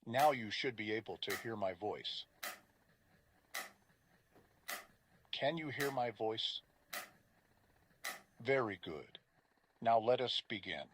Now you should be able to hear my voice. Can you hear my voice? Very good. Now let us begin.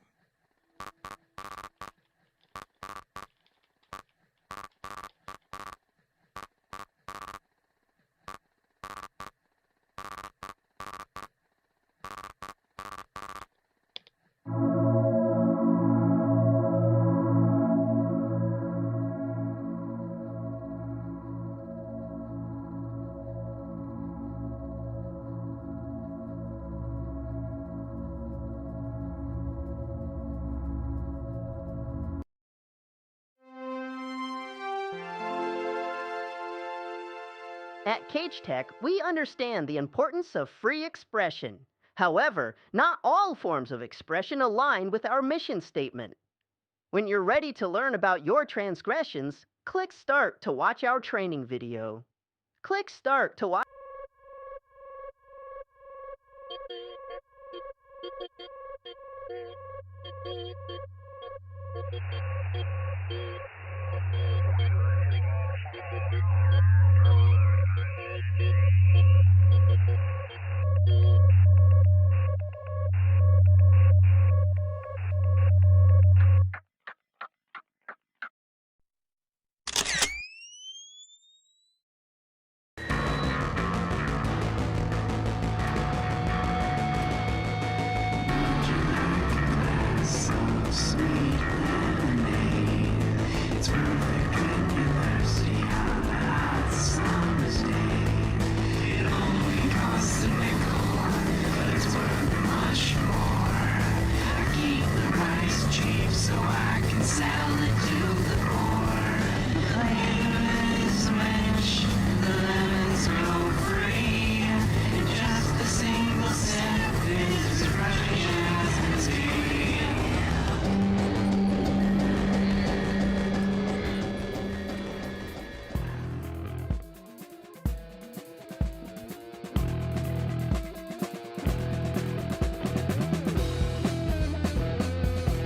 At Cage Tech, we understand the importance of free expression. However, not all forms of expression align with our mission statement. When you're ready to learn about your transgressions, click Start to watch our training video. Click Start to watch.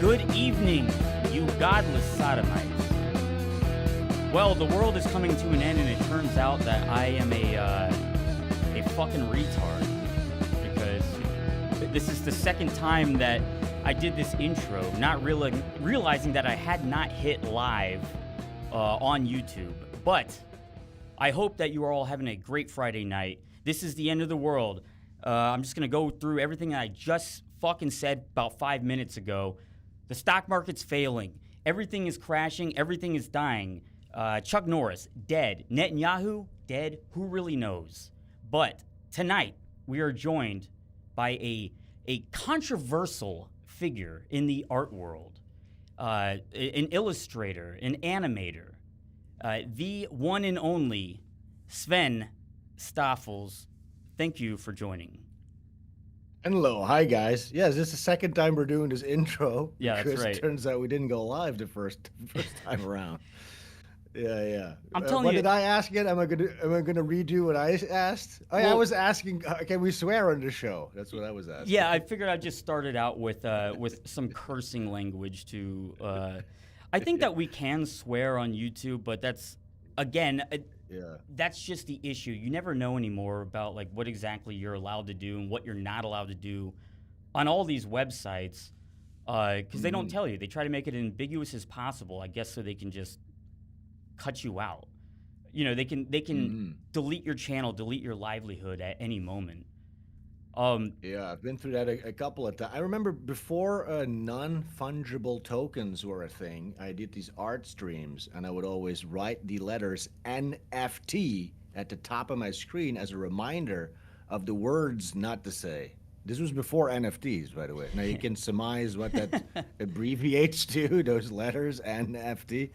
Good evening, you godless sodomites. Well, the world is coming to an end, and it turns out that I am a fucking retard, because this is the second time that I did this intro, not realizing that I had not hit live on YouTube. But I hope that you are all having a great Friday night. This is the end of the world. I'm just gonna go through everything that I just fucking said about 5 minutes ago. The stock market's failing. Everything is crashing. Everything is dying. Chuck Norris, dead. Netanyahu, dead. Who really knows? But tonight, we are joined by a controversial figure in the art world, an illustrator, an animator, the one and only SVEN STOFFELS. Thank you for joining. Hello, hi guys. Yeah, is this the second time we're doing this intro? Yeah, that's right. It turns out we didn't go live the first time around. Yeah. I'm telling what you. did I ask again? Am I gonna redo what I asked? Oh, yeah, I Well- was asking, can we swear on the show? That's what I was asking. Yeah, I figured I'd just start it out with some cursing language to. I think that we can swear on YouTube, but that's again. Yeah. That's just the issue. You never know anymore about like what exactly you're allowed to do and what you're not allowed to do on all these websites because they don't tell you. They try to make it ambiguous as possible, I guess, so they can just cut you out. You know, they can delete your channel, delete your livelihood at any moment. Yeah, I've been through that a couple of times. I remember before non-fungible tokens were a thing, I did these art streams, and I would always write the letters NFT at the top of my screen as a reminder of the words not to say. This was before NFTs, by the way. Now you can surmise what that abbreviates to, those letters, NFT.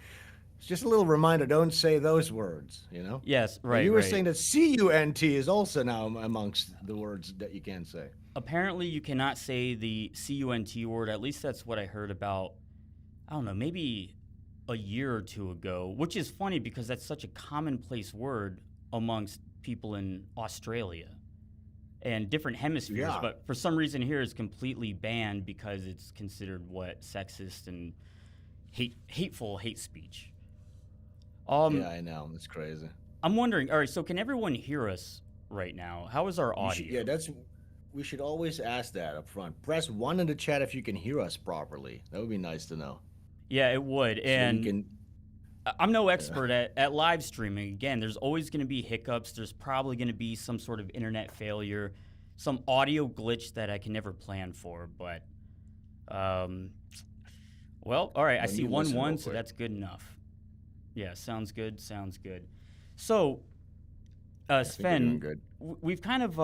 It's just a little reminder, don't say those words, you know? Yes, right. And you were right. saying that CUNT is also now amongst the words that you can't say. Apparently, you cannot say the CUNT word. At least that's what I heard about, I don't know, maybe a year or two ago, which is funny because that's such a commonplace word amongst people in Australia and different hemispheres. Yeah. But for some reason here it's completely banned because it's considered sexist and hateful hate speech. Yeah, I know. It's crazy. I'm wondering, all right, so can everyone hear us right now? How is our audio? We should always ask that up front. Press 1 in the chat if you can hear us properly. That would be nice to know. Yeah, it would. So And I'm no expert at live streaming. Again, there's always going to be hiccups. There's probably going to be some sort of internet failure, some audio glitch that I can never plan for. But, well, all right. I see 1-1, so that's good enough. Yeah, sounds good. Sounds good. So, Sven, we've kind of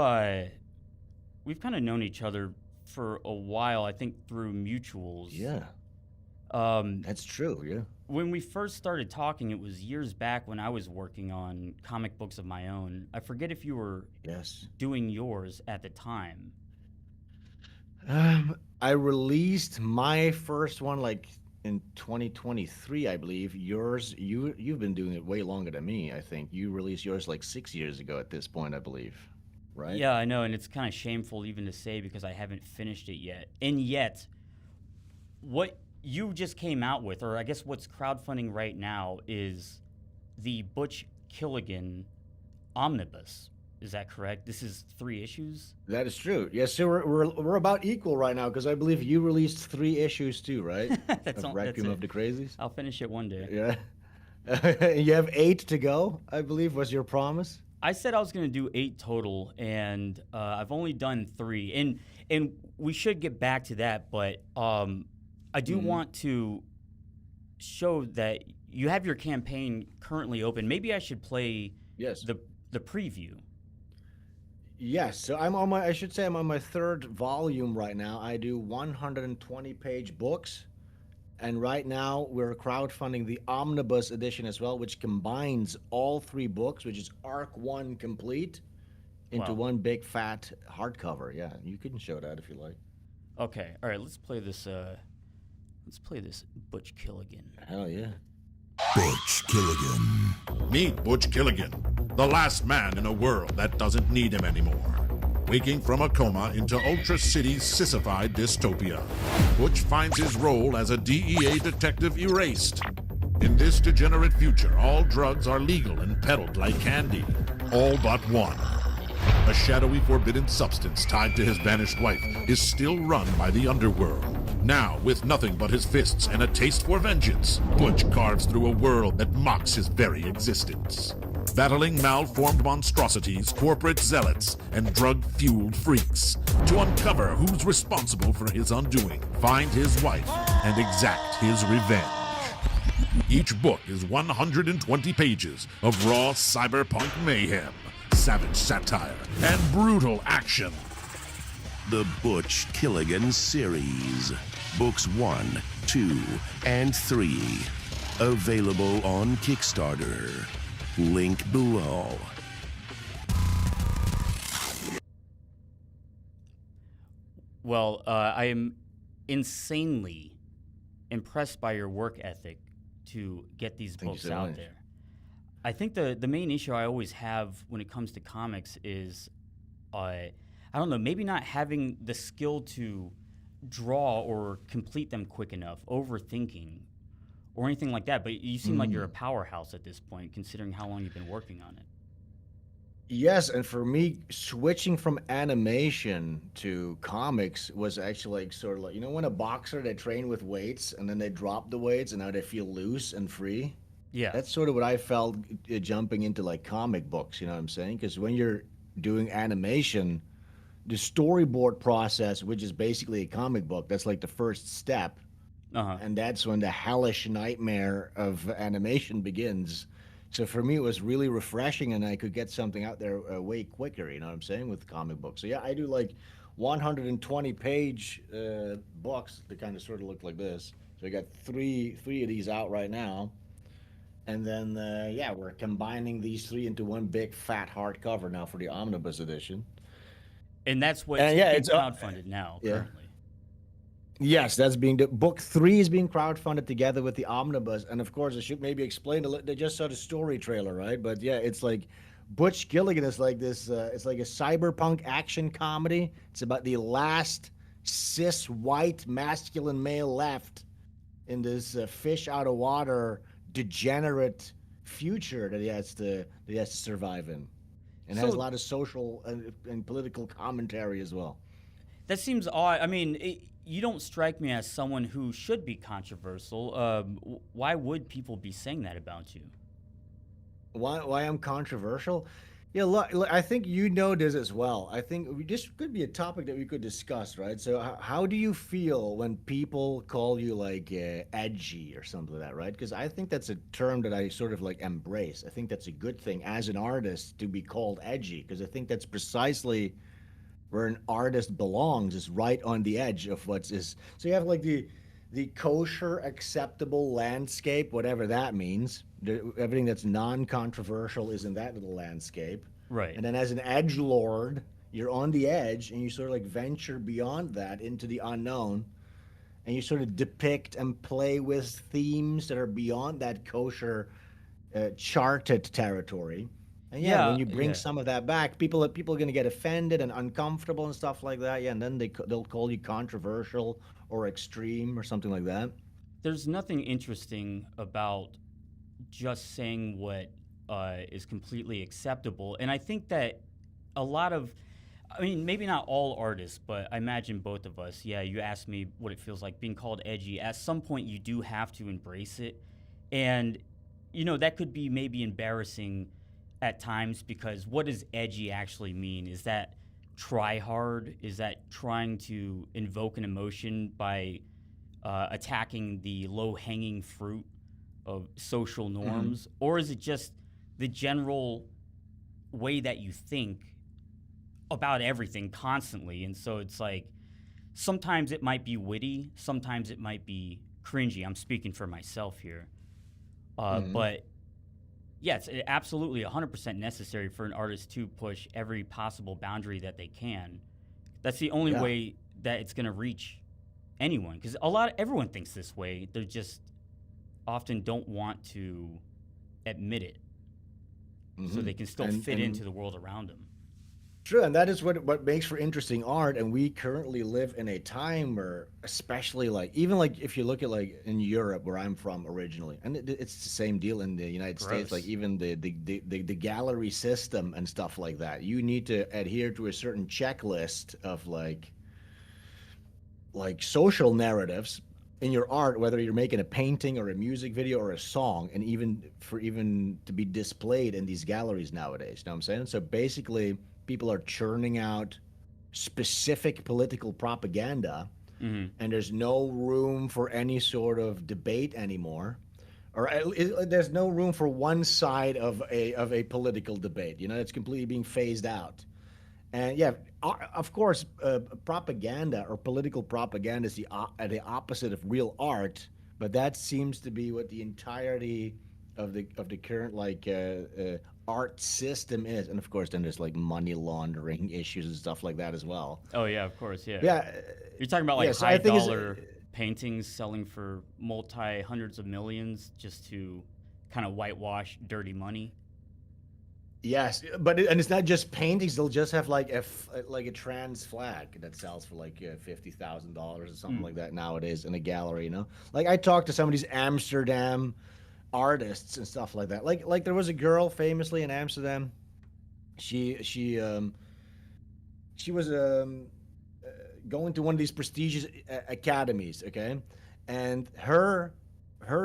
known each other for a while. I think through mutuals. Yeah. That's true. Yeah. When we first started talking, it was years back when I was working on comic books of my own. I forget if you were doing yours at the time. I released my first one like in 2023, I believe. Yours, you've been doing it way longer than me. I think you released yours like 6 years ago at this point, I believe. Right? Yeah, I know, and it's kind of shameful even to say because I haven't finished it yet. And yet, what you just came out with, or I guess what's crowdfunding right now, is the Butch Killigan Omnibus. Is that correct? This is 3 issues? That is true. Yes, so we're about equal right now because I believe you released 3 issues too, right? That's Requiem of the Crazies. I'll finish it one day. Yeah. You have 8 to go, I believe, was your promise. I said I was going to do 8 total, and I've only done 3. And we should get back to that, but I do want to show that you have your campaign currently open. Maybe I should play the preview. Yes, so I'm on my 3rd volume right now. I do 120-page books, and right now we're crowdfunding the Omnibus edition as well, which combines all 3 books, which is Arc 1 complete, into one big fat hardcover. Yeah, you can show that if you like. Okay, all right, let's play this. Let's play this Butch Killigan. Hell yeah. Butch Killigan. Meet Butch Killigan, the last man in a world that doesn't need him anymore. Waking from a coma into Ultra City's sissified dystopia, Butch finds his role as a DEA detective erased. In this degenerate future, all drugs are legal and peddled like candy. All but one. A shadowy forbidden substance tied to his vanished wife is still run by the underworld. Now, with nothing but his fists and a taste for vengeance, Butch carves through a world that mocks his very existence. Battling malformed monstrosities, corporate zealots, and drug-fueled freaks to uncover who's responsible for his undoing, find his wife, and exact his revenge. Each book is 120 pages of raw cyberpunk mayhem, savage satire, and brutal action. The Butch Killigan Series. Books 1, 2, and 3. Available on Kickstarter. Link below. Well, I am insanely impressed by your work ethic to get these books out there. I think the main issue I always have when it comes to comics is, I don't know, maybe not having the skill to draw or complete them quick enough, overthinking, or anything like that. But you seem like you're a powerhouse at this point, considering how long you've been working on it. Yes, and for me, switching from animation to comics was actually like sort of like, you know, when a boxer, they train with weights and then they drop the weights and now they feel loose and free. Yeah. That's sort of what I felt jumping into like comic books, you know what I'm saying? Because when you're doing animation, the storyboard process, which is basically a comic book, that's like the first step. And that's when the hellish nightmare of animation begins. So for me, it was really refreshing, and I could get something out there way quicker. You know what I'm saying, with comic books. So yeah, I do like 120-page books that kind of sort of look like this. So I got three of these out right now, and then yeah, we're combining these three into one big fat hardcover now for the omnibus edition. And that's what's yeah, being it's crowdfunded now, yeah. currently. Yes, that's being book 3 is being crowdfunded together with the omnibus, and of course I should maybe explain a little. They just saw the story trailer, right? But yeah, it's like Butch Gilligan is like this. It's like a cyberpunk action comedy. It's about the last cis white masculine male left in this fish out of water degenerate future that he has to survive in, and has a lot of social and political commentary as well. That seems odd. I mean, you don't strike me as someone who should be controversial. Why would people be saying that about you? Why I'm controversial? Yeah, look, I think you know this as well. I think this could be a topic that we could discuss, right? So how do you feel when people call you like edgy or something like that, right? Because I think that's a term that I sort of like embrace. I think that's a good thing as an artist to be called edgy, because I think that's precisely where an artist belongs, is right on the edge of what's is. So you have like the kosher acceptable landscape, whatever that means. Everything that's non-controversial is in that little landscape. Right. And then as an edgelord, you're on the edge and you sort of like venture beyond that into the unknown, and you sort of depict and play with themes that are beyond that kosher charted territory. And yeah, when you bring some of that back, people are going to get offended and uncomfortable and stuff like that. Yeah, and then they'll call you controversial or extreme or something like that. There's nothing interesting about just saying what is completely acceptable. And I think that a lot of, I mean, maybe not all artists, but I imagine both of us, yeah, you asked me what it feels like being called edgy. At some point, you do have to embrace it. And, you know, that could be maybe embarrassing at times, because what does edgy actually mean? Is that try hard? Is that trying to invoke an emotion by attacking the low-hanging fruit of social norms? Or is it just the general way that you think about everything constantly? And so it's like, sometimes it might be witty, sometimes it might be cringy. I'm speaking for myself here. But yeah, it's absolutely 100% necessary for an artist to push every possible boundary that they can. That's the only way that it's going to reach anyone, because everyone thinks this way. They just often don't want to admit it, so they can still fit into the world around them. True, and that is what makes for interesting art. And we currently live in a time where, especially like, even like if you look at like in Europe, where I'm from originally, and it's the same deal in the United States, like even the gallery system and stuff like that. You need to adhere to a certain checklist of like social narratives in your art, whether you're making a painting or a music video or a song, and even to be displayed in these galleries nowadays. You know what I'm saying? So basically, people are churning out specific political propaganda, and there's no room for any sort of debate anymore, or there's no room for one side of a political debate. You know, it's completely being phased out. And yeah, of course, propaganda or political propaganda is the opposite of real art, but that seems to be what the entirety of the current like art system is. And of course, then there's like money laundering issues and stuff like that as well. Oh yeah, of course, yeah. Yeah, you're talking about like so high dollar paintings selling for hundreds of millions just to kind of whitewash dirty money. Yes, but and it's not just paintings. They'll just have like a trans flag that sells for like $50,000 or something like that nowadays in a gallery. You know, like I talked to some of these Amsterdam artists and stuff like that. Like there was a girl famously in Amsterdam. She was going to one of these prestigious academies. Okay, and her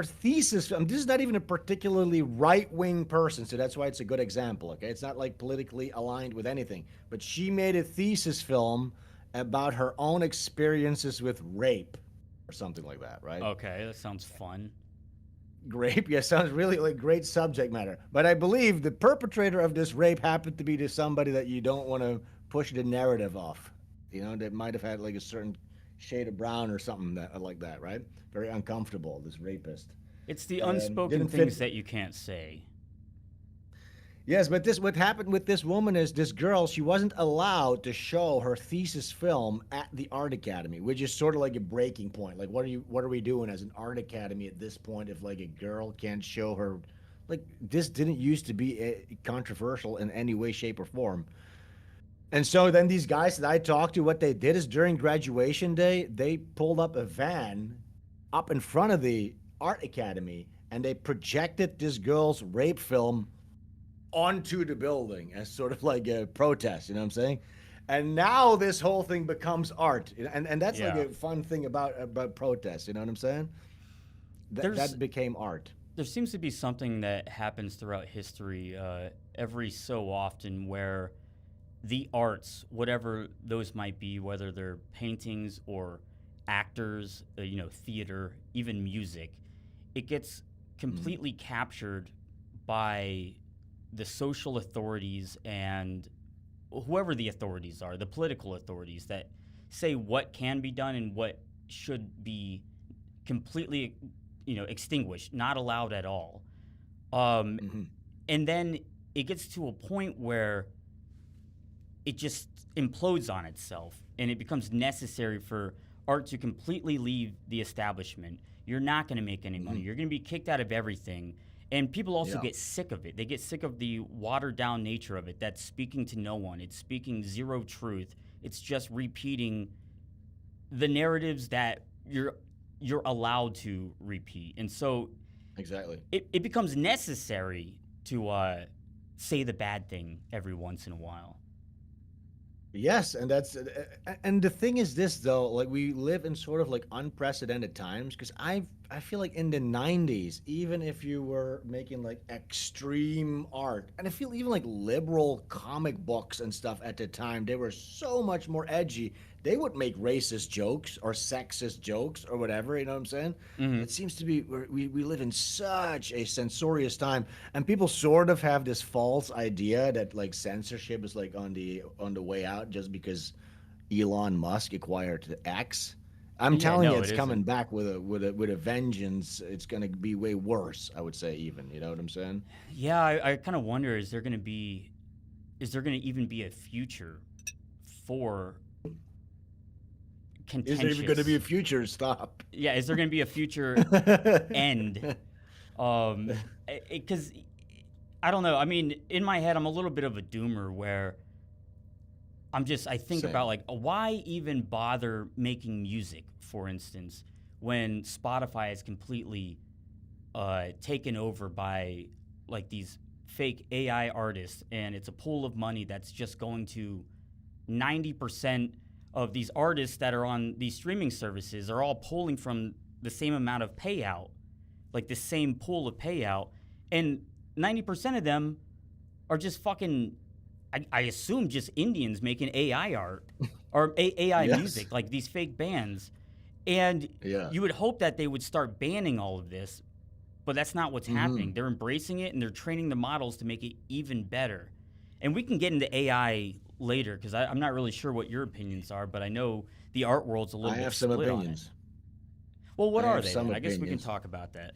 thesis, this is not even a particularly right-wing person, so that's why it's a good example, okay? It's not like politically aligned with anything, but she made a thesis film about her own experiences with rape or something like that, right? Okay, that sounds fun. Rape, yeah, sounds really like great subject matter. But I believe the perpetrator of this rape happened to be somebody that you don't want to push the narrative off. You know, that might have had like a certain shade of brown or something like that, right? Very uncomfortable, this rapist. It's the unspoken things that you can't say. Yes, but what happened with this woman is this girl, she wasn't allowed to show her thesis film at the art academy, which is sort of like a breaking point. Like, what are we doing as an art academy at this point if like a girl can't show her, like, this didn't used to be controversial in any way, shape, or form. And so then these guys that I talked to, what they did is during graduation day, they pulled up a van up in front of the art academy and they projected this girl's rape film onto the building as sort of like a protest, you know what I'm saying? And now this whole thing becomes art. And that's like a fun thing about protests, you know what I'm saying? That became art. There seems to be something that happens throughout history every so often where the arts, whatever those might be, whether they're paintings or actors, theater, even music, it gets completely captured by the social authorities and whoever the authorities are, the political authorities that say what can be done and what should be completely, extinguished, not allowed at all. And then it gets to a point where it just implodes on itself and it becomes necessary for art to completely leave the establishment. You're not going to make any money. You're going to be kicked out of everything. And people also get sick of it. They get sick of the watered down nature of it. That's speaking to no one. It's speaking zero truth. It's just repeating the narratives that you're allowed to repeat. And so exactly, it becomes necessary to say the bad thing every once in a while. Yes, and the thing is this though, like we live in sort of like unprecedented times because I feel like in the 90s, even if you were making like extreme art, and I feel even like liberal comic books and stuff at the time, they were so much more edgy. They would make racist jokes or sexist jokes or whatever, you know what I'm saying? It seems to be we live in such a censorious time, and people sort of have this false idea that like censorship is like on the way out just because Elon Musk acquired X. I'm telling you, it's coming back with a vengeance. It's going to be way worse, I would say, even. You know what I'm saying? Yeah, I kind of wonder: is there going to even be a future for contentious? Is there even going to be a future? Stop. Yeah, is there going to be a future end? Because I don't know. I mean, in my head, I'm a little bit of a doomer where I think about like, why even bother making music, for instance, when Spotify is completely taken over by like these fake AI artists, and it's a pool of money that's just going to 90% of these artists that are on these streaming services are all pulling from the same amount of payout, like the same pool of payout, and 90% of them are just fucking, I assume, just Indians making AI art or AI music, like these fake bands. And you would hope that they would start banning all of this, but that's not what's happening. They're embracing it and they're training the models to make it even better. And we can get into AI later because I'm not really sure what your opinions are, but I know the art world's a little bit split on it. I have some opinions. Well, what are they? I guess we can talk about that.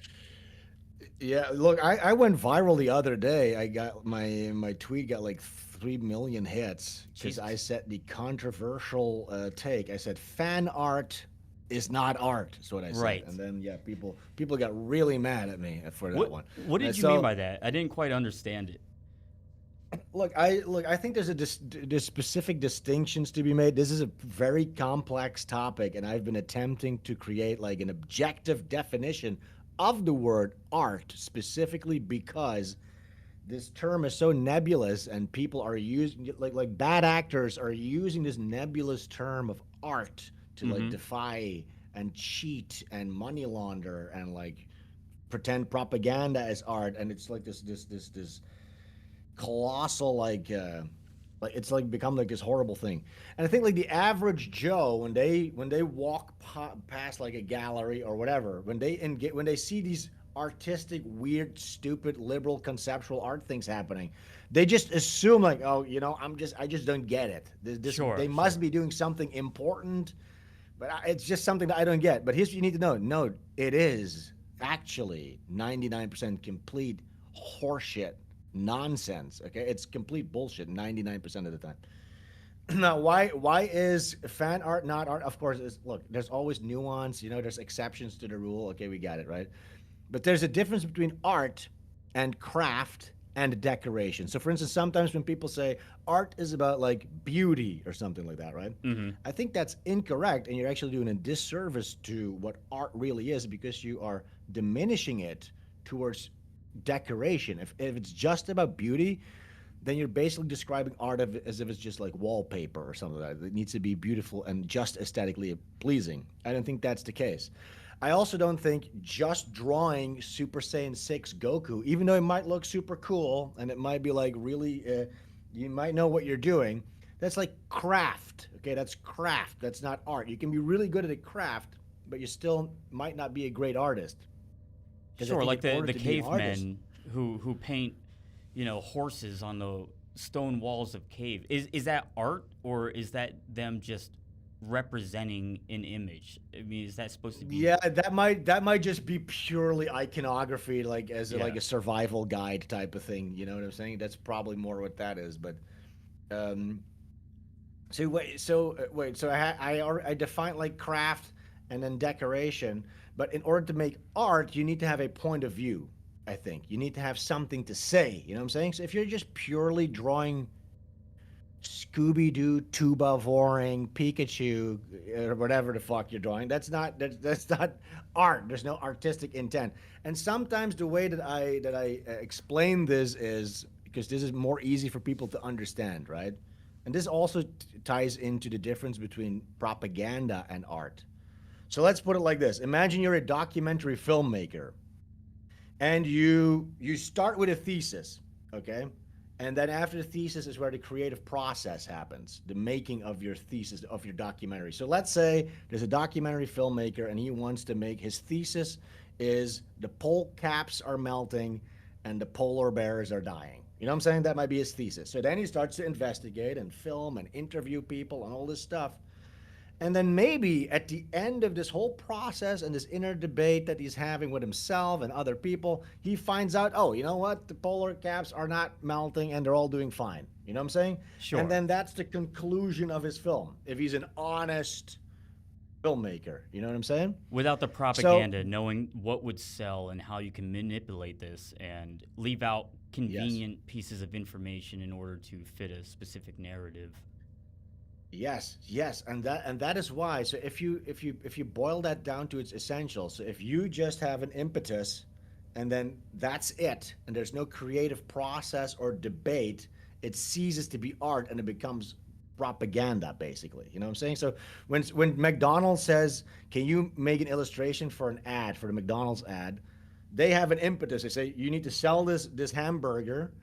Yeah, look, I went viral the other day. I got my tweet got like 3 million hits because I said the controversial take. I said fan art is not art. Is what I said. Right. And then people got really mad at me for that one. What did And you so, mean by that? I didn't quite understand it. I think there's there's specific distinctions to be made. This is a very complex topic, and I've been attempting to create like an objective definition of the word art, specifically because this term is so nebulous, and people are using like bad actors are using this nebulous term of art to like defy and cheat and money launder and like pretend propaganda as art, and it's like this colossal like it's like become like this horrible thing. And I think like the average Joe, when they walk past like a gallery or whatever, when they see these artistic, weird, stupid, liberal, conceptual art things happening, they just assume like, oh, I just don't get it. They must be doing something important, but it's just something that I don't get. But here's what you need to know: no, it is actually 99% complete horseshit. Nonsense. Okay, it's complete bullshit 99% of the time. Now, why is fan art not art? Of course, look, there's always nuance. There's exceptions to the rule. Okay, we got it, right? But there's a difference between art and craft and decoration. So, for instance, sometimes when people say art is about like beauty or something like that, right? I think that's incorrect, and you're actually doing a disservice to what art really is, because you are diminishing it towards decoration. If it's just about beauty, then you're basically describing art as if it's just like wallpaper or something like that. It needs to be beautiful and just aesthetically pleasing. I don't think that's the case. I also don't think just drawing Super Saiyan 6 Goku, even though it might look super cool and it might be like really, you might know what you're doing, that's like craft. Okay, that's craft. That's not art. You can be really good at a craft, but you still might not be a great artist. Sure, like the cavemen who paint, horses on the stone walls of cave. Is that art, or is that them just representing an image? I mean, is that supposed to be? Yeah, that might just be purely iconography, like like a survival guide type of thing. You know what I'm saying? That's probably more what that is. But, I define like craft and then decoration. But in order to make art, you need to have a point of view, I think. You need to have something to say, you know what I'm saying? So if you're just purely drawing Scooby-Doo, Tuba Voring, Pikachu, or whatever the fuck you're drawing, that's not art. There's no artistic intent. And sometimes the way that I explain this is because this is more easy for people to understand, right? And this also ties into the difference between propaganda and art. So let's put it like this. Imagine you're a documentary filmmaker, and you start with a thesis, okay? And then after the thesis is where the creative process happens, the making of your thesis, of your documentary. So let's say there's a documentary filmmaker, and he wants to make, his thesis is the pole caps are melting and the polar bears are dying. You know what I'm saying? That might be his thesis. So then he starts to investigate and film and interview people and all this stuff. And then maybe at the end of this whole process and this inner debate that he's having with himself and other people, he finds out, oh, you know what? The polar caps are not melting and they're all doing fine. You know what I'm saying? Sure. And then that's the conclusion of his film, if he's an honest filmmaker. You know what I'm saying? Without the propaganda, knowing what would sell and how you can manipulate this and leave out convenient pieces of information in order to fit a specific narrative. Yes, and that is why. So if you boil that down to its essentials, so if you just have an impetus, and then that's it, and there's no creative process or debate, it ceases to be art and it becomes propaganda, basically. You know what I'm saying? So when McDonald's says, "Can you make an illustration for an ad for the McDonald's ad?" They have an impetus. They say, "You need to sell this hamburger."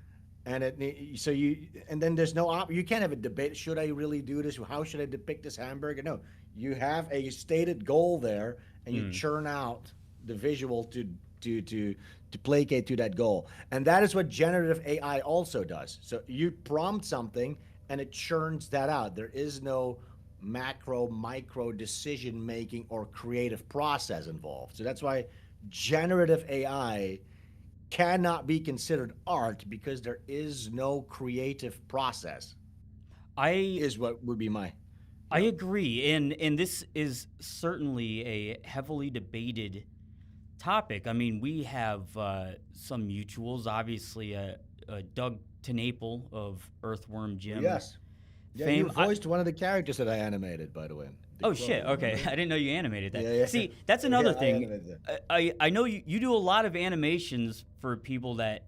And then there's no you can't have a debate. Should I really do this? How should I depict this hamburger? No, you have a stated goal there, and you churn out the visual to placate to that goal. And that is what generative AI also does. So you prompt something, and it churns that out. There is no macro, micro decision making or creative process involved. So that's why generative AI cannot be considered art, because there is no creative process. Is what would be my I agree, and this is certainly a heavily debated topic. I mean, we have some mutuals, obviously. Doug Tenaple of Earthworm Jim. Yes. Yeah, fame. you voiced one of the characters that I animated, by the way. Oh shit! Okay, I didn't know you animated that. Yeah. See, that's another Yeah, thing. I know you do a lot of animations for people that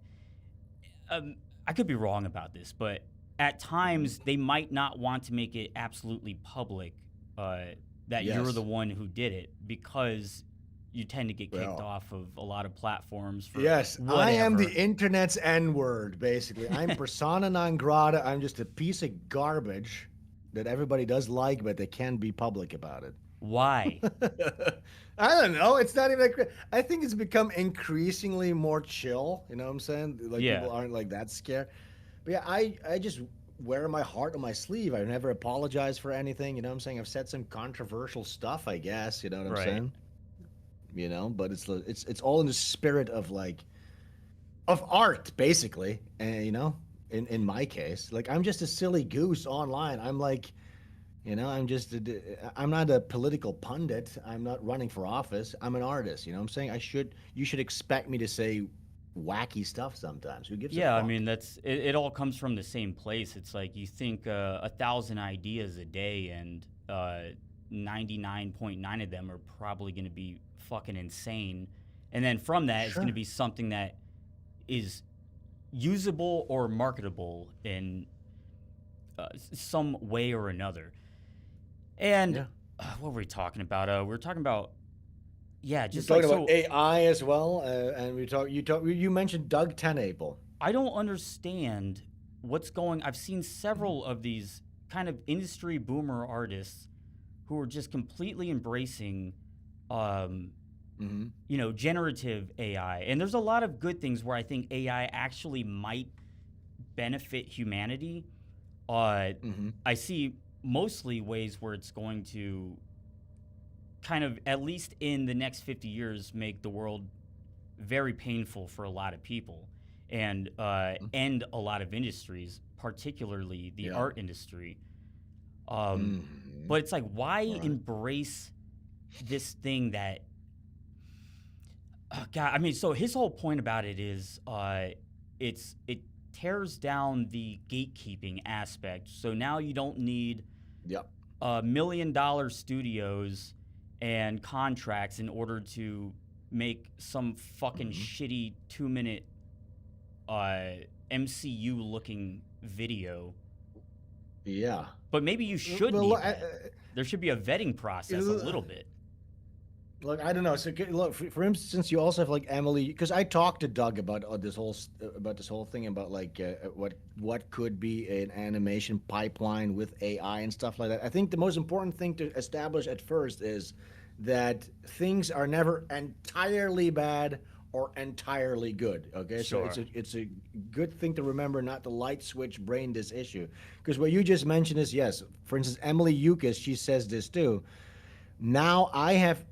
I could be wrong about this, but at times they might not want to make it absolutely public that you're the one who did it, because you tend to get kicked off of a lot of platforms. For whatever. I am the internet's N-word, basically. I'm persona non grata. I'm just a piece of garbage that everybody does like, but they can't be public about it. Why? I don't know. It's not even that. I think it's become increasingly more chill. You know what I'm saying? Like people aren't like that scared. But yeah, I just wear my heart on my sleeve. I never apologize for anything. You know what I'm saying? I've said some controversial stuff, I guess. You know what I'm saying? You know, but it's all in the spirit of of art, basically. And you know, in my case, like I'm just a silly goose online. I'm like, you know, I'm not a political pundit. I'm not running for office. I'm an artist. You know what I'm saying? You should expect me to say wacky stuff sometimes. Who gives a fuck? I mean, it all comes from the same place. It's like you think 1,000 ideas a day, and 99.9 of them are probably going to be fucking insane. And then from that, it's going to be something that is usable or marketable in some way or another. And what were we talking about? We were talking about just talking about AI as well, and you mentioned Doug Tenaple. I don't understand what's going. I've seen several of these kind of industry boomer artists who are just completely embracing, you know, generative AI. And there's a lot of good things where I think AI actually might benefit humanity. I see mostly ways where it's going to kind of, at least in the next 50 years, make the world very painful for a lot of people, and end a lot of industries, particularly the art industry. But it's like, why embrace this thing that, God, I mean, so his whole point about it is it tears down the gatekeeping aspect. So now you don't need $1 million studios and contracts in order to make some fucking shitty 2-minute MCU looking video. Yeah. But maybe you should need that. There should be a vetting process a little bit. Look, I don't know. So look, for instance, you also have like Emily, because I talked to Doug about this whole thing about like what could be an animation pipeline with AI and stuff like that. I think the most important thing to establish at first is that things are never entirely bad or entirely good. Okay, so it's a good thing to remember, not to light switch brain this issue, because what you just mentioned is, yes, for instance, Emily Yukis, she says this too. Now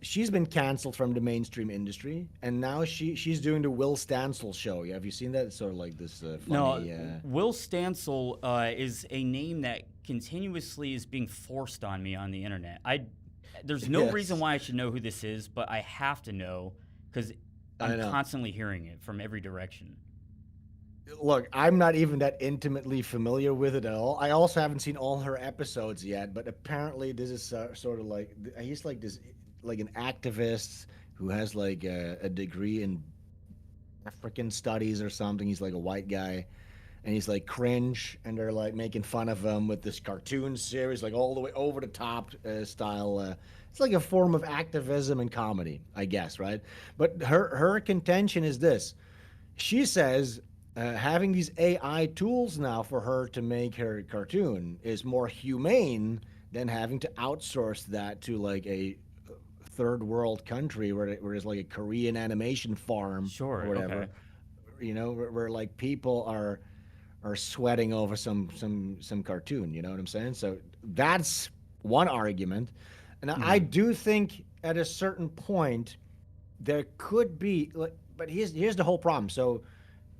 she's been canceled from the mainstream industry, and now she's doing the Will Stansel show. Have you seen that? It's sort of like this funny. No, Will Stansel is a name that continuously is being forced on me on the internet. There's no reason why I should know who this is, but I have to know because I'm constantly hearing it from every direction. Look, I'm not even that intimately familiar with it at all. I also haven't seen all her episodes yet, but apparently this is sort of like, he's like this, like an activist who has like a degree in African studies or something. He's like a white guy, and he's like cringe, and they're like making fun of him with this cartoon series, like all the way over the top style. It's like a form of activism and comedy, I guess, right? But her contention is this. She says having these AI tools now for her to make her cartoon is more humane than having to outsource that to like a third world country where there's like a Korean animation farm or whatever. You know, where like people are sweating over some cartoon, you know what I'm saying? So that's one argument. And I do think at a certain point there could be, like, but here's the whole problem. So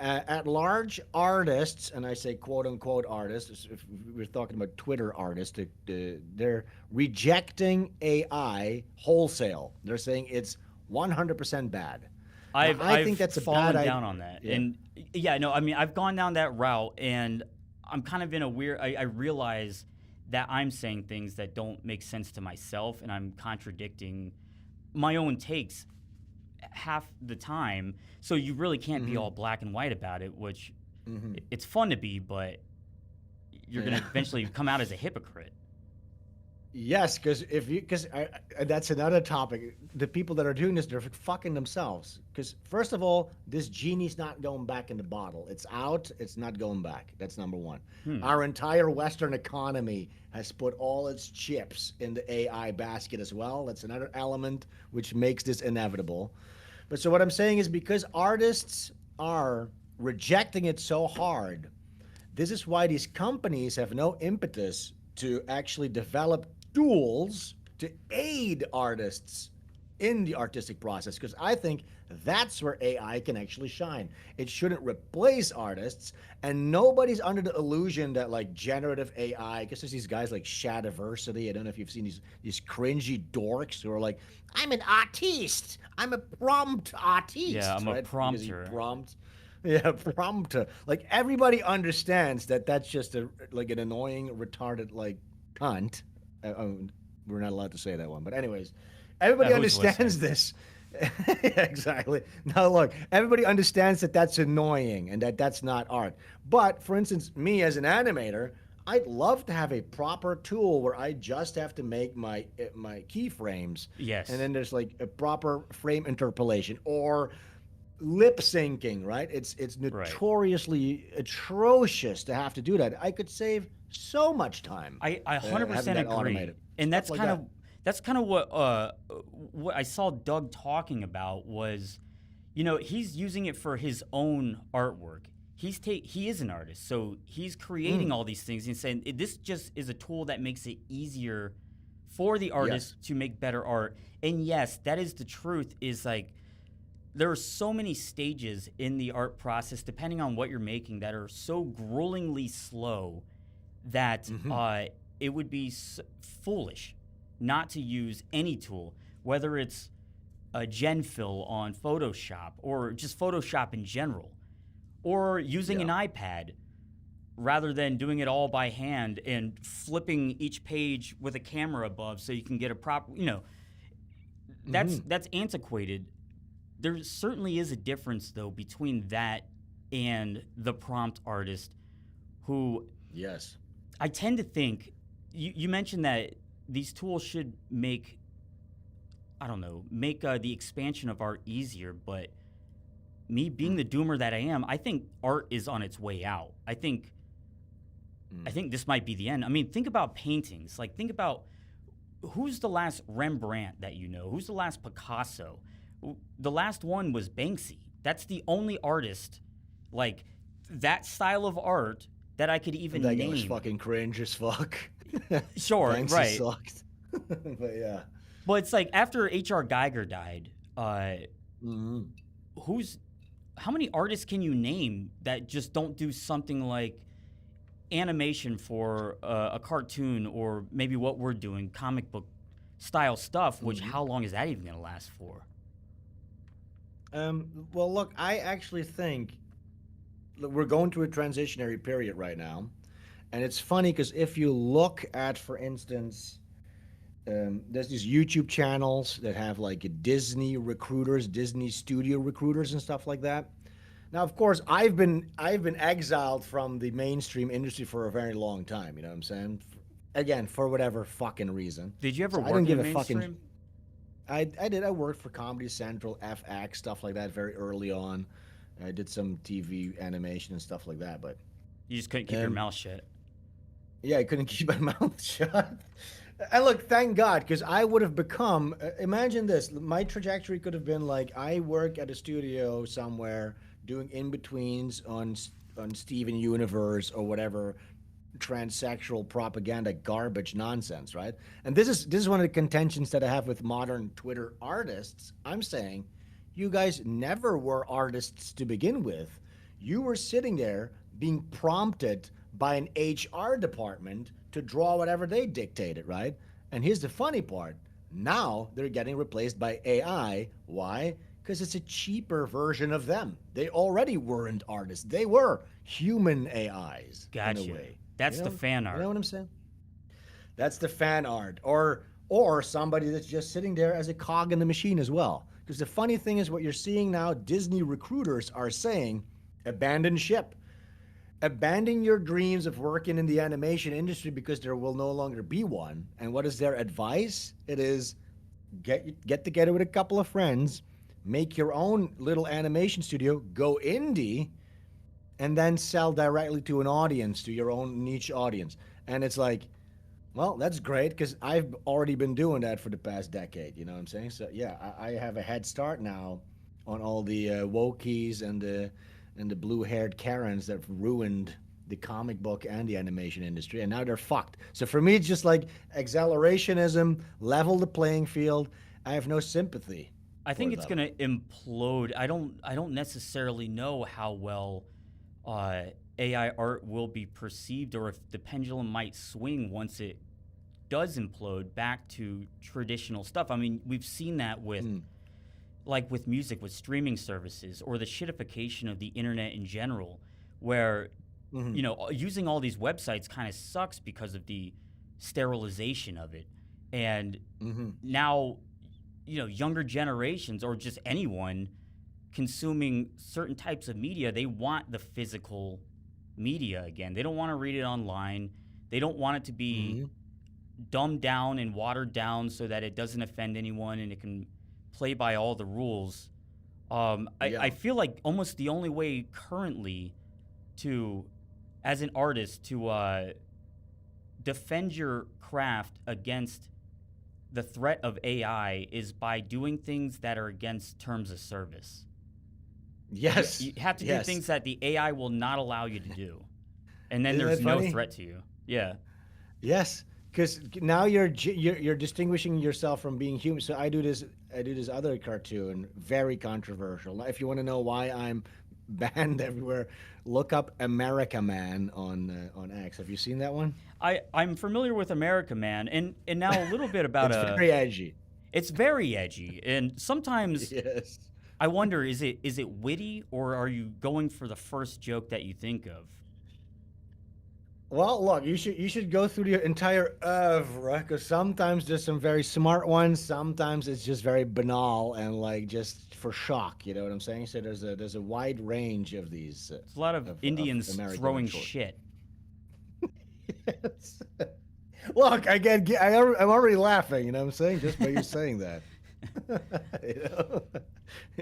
at large artists, and I say quote unquote artists, if we're talking about Twitter artists, they're rejecting AI wholesale. They're saying it's 100% bad. I think that's a fallen bad down on that. Yeah. And yeah, no, I mean, I've gone down that route, and I'm kind of in a weird, I realize that I'm saying things that don't make sense to myself, and I'm contradicting my own takes half the time. So you really can't be all black and white about it, which it's fun to be, but you're going to eventually come out as a hypocrite. Yes, because that's another topic. The people that are doing this, they're fucking themselves. Because first of all, this genie's not going back in the bottle. It's out. It's not going back. That's number one. Our entire Western economy has put all its chips in the AI basket as well. That's another element which makes this inevitable. But so what I'm saying is, because artists are rejecting it so hard, this is why these companies have no impetus to actually develop tools to aid artists in the artistic process, because I think that's where AI can actually shine. It shouldn't replace artists, and nobody's under the illusion that like generative AI, because there's these guys like Shadiversity. I don't know if you've seen these cringy dorks who are like, I'm an artiste. I'm a prompt artiste. Yeah, I'm a right? prompter. Yeah, prompter. Like everybody understands that that's just like an annoying, retarded like cunt. We're not allowed to say that one, but anyways, everybody understands this. Yeah, exactly. Now look, everybody understands that that's annoying and that that's not art. But for instance, me as an animator, I'd love to have a proper tool where I just have to make my keyframes. Yes. And then there's like a proper frame interpolation or lip syncing, right? It's notoriously atrocious to have to do that. I could save so much time. I 100% agree. Automated. And that's Stuff kind like of that's kind of what I saw Doug talking about was, you know, he's using it for his own artwork. He is an artist, so he's creating all these things and saying this just is a tool that makes it easier for the artist to make better art. And yes, that is the truth. Is like there are so many stages in the art process, depending on what you're making, that are so gruelingly slow that it would be foolish not to use any tool, whether it's a gen fill on Photoshop or just Photoshop in general, or using an iPad rather than doing it all by hand and flipping each page with a camera above so you can get a proper, you know, that's antiquated. There certainly is a difference, though, between that and the prompt artist who... Yes. I tend to think, you mentioned that these tools should make, I don't know, make the expansion of art easier, but me being the doomer that I am, I think art is on its way out. I think this might be the end. I mean, think about paintings. Like, think about who's the last Rembrandt that you know? Who's the last Picasso? The last one was Banksy. That's the only artist, like, that style of art that I could even name. That was fucking cringe as fuck. Sure, Banksy right. sucked. But yeah. But it's like after H.R. Geiger died, how many artists can you name that just don't do something like animation for a cartoon or maybe what we're doing, comic book style stuff, which how long is that even going to last for? Well, look, I actually think we're going through a transitionary period right now. And it's funny because if you look at, for instance, there's these YouTube channels that have like Disney recruiters, Disney studio recruiters and stuff like that. Now, of course, I've been exiled from the mainstream industry for a very long time. You know what I'm saying? Again, for whatever fucking reason. Did you ever work I don't give in a mainstream? fucking. I did. I worked for Comedy Central, FX, stuff like that very early on. I did some TV animation and stuff like that, but You just couldn't keep your mouth shut. yeah, I couldn't keep my mouth shut. And look, thank God, because I would have become. Imagine this: my trajectory could have been like I work at a studio somewhere doing in-betweens on Steven Universe or whatever transsexual propaganda garbage nonsense, right? And this is one of the contentions that I have with modern Twitter artists. I'm saying, you guys never were artists to begin with. You were sitting there being prompted by an HR department to draw whatever they dictated, right? And here's the funny part. Now they're getting replaced by AI. Why? Because it's a cheaper version of them. They already weren't artists. They were human AIs Gotcha. in a way. That's the fan art. You know what I'm saying? That's the fan art. Or somebody that's just sitting there as a cog in the machine as well. Because the funny thing is what you're seeing now, Disney recruiters are saying, abandon ship. Abandon your dreams of working in the animation industry because there will no longer be one. And what is their advice? It is get together with a couple of friends, make your own little animation studio, go indie, and then sell directly to an audience, to your own niche audience. And it's like, well, that's great because I've already been doing that for the past decade. You know what I'm saying? So yeah, I have a head start now on all the wokies and the blue-haired Karens that ruined the comic book and the animation industry, and now they're fucked. So for me, it's just like accelerationism, level the playing field. I have no sympathy. I think it's gonna implode. I don't necessarily know how well AI art will be perceived, or if the pendulum might swing once it does implode back to traditional stuff. I mean, we've seen that with like with music, with streaming services, or the shitification of the internet in general, where you know, using all these websites kind of sucks because of the sterilization of it. And now, you know, younger generations or just anyone consuming certain types of media, they want the physical media again. They don't want to read it online. They don't want it to be dumbed down and watered down so that it doesn't offend anyone and it can play by all the rules. I feel like almost the only way currently to, as an artist, to defend your craft against the threat of AI is by doing things that are against terms of service. Yes. You have to do things that the AI will not allow you to do. And then there's no threat to you. Yeah. Yes. Because now you're distinguishing yourself from being human. So I do this other cartoon, very controversial. If you want to know why I'm banned everywhere, look up America Man on X. Have you seen that one? I'm familiar with America Man, and now a little bit about it's very edgy. It's very edgy, and sometimes yes. I wonder, is it witty, or are you going for the first joke that you think of? Well, look, you should go through the entire oeuvre, because sometimes there's some very smart ones, sometimes it's just very banal and like just for shock. You know what I'm saying? So there's a wide range of these. There's a lot of Indians throwing shit. Yes. Look, I'm already laughing. You know what I'm saying? Just by you saying that. You know?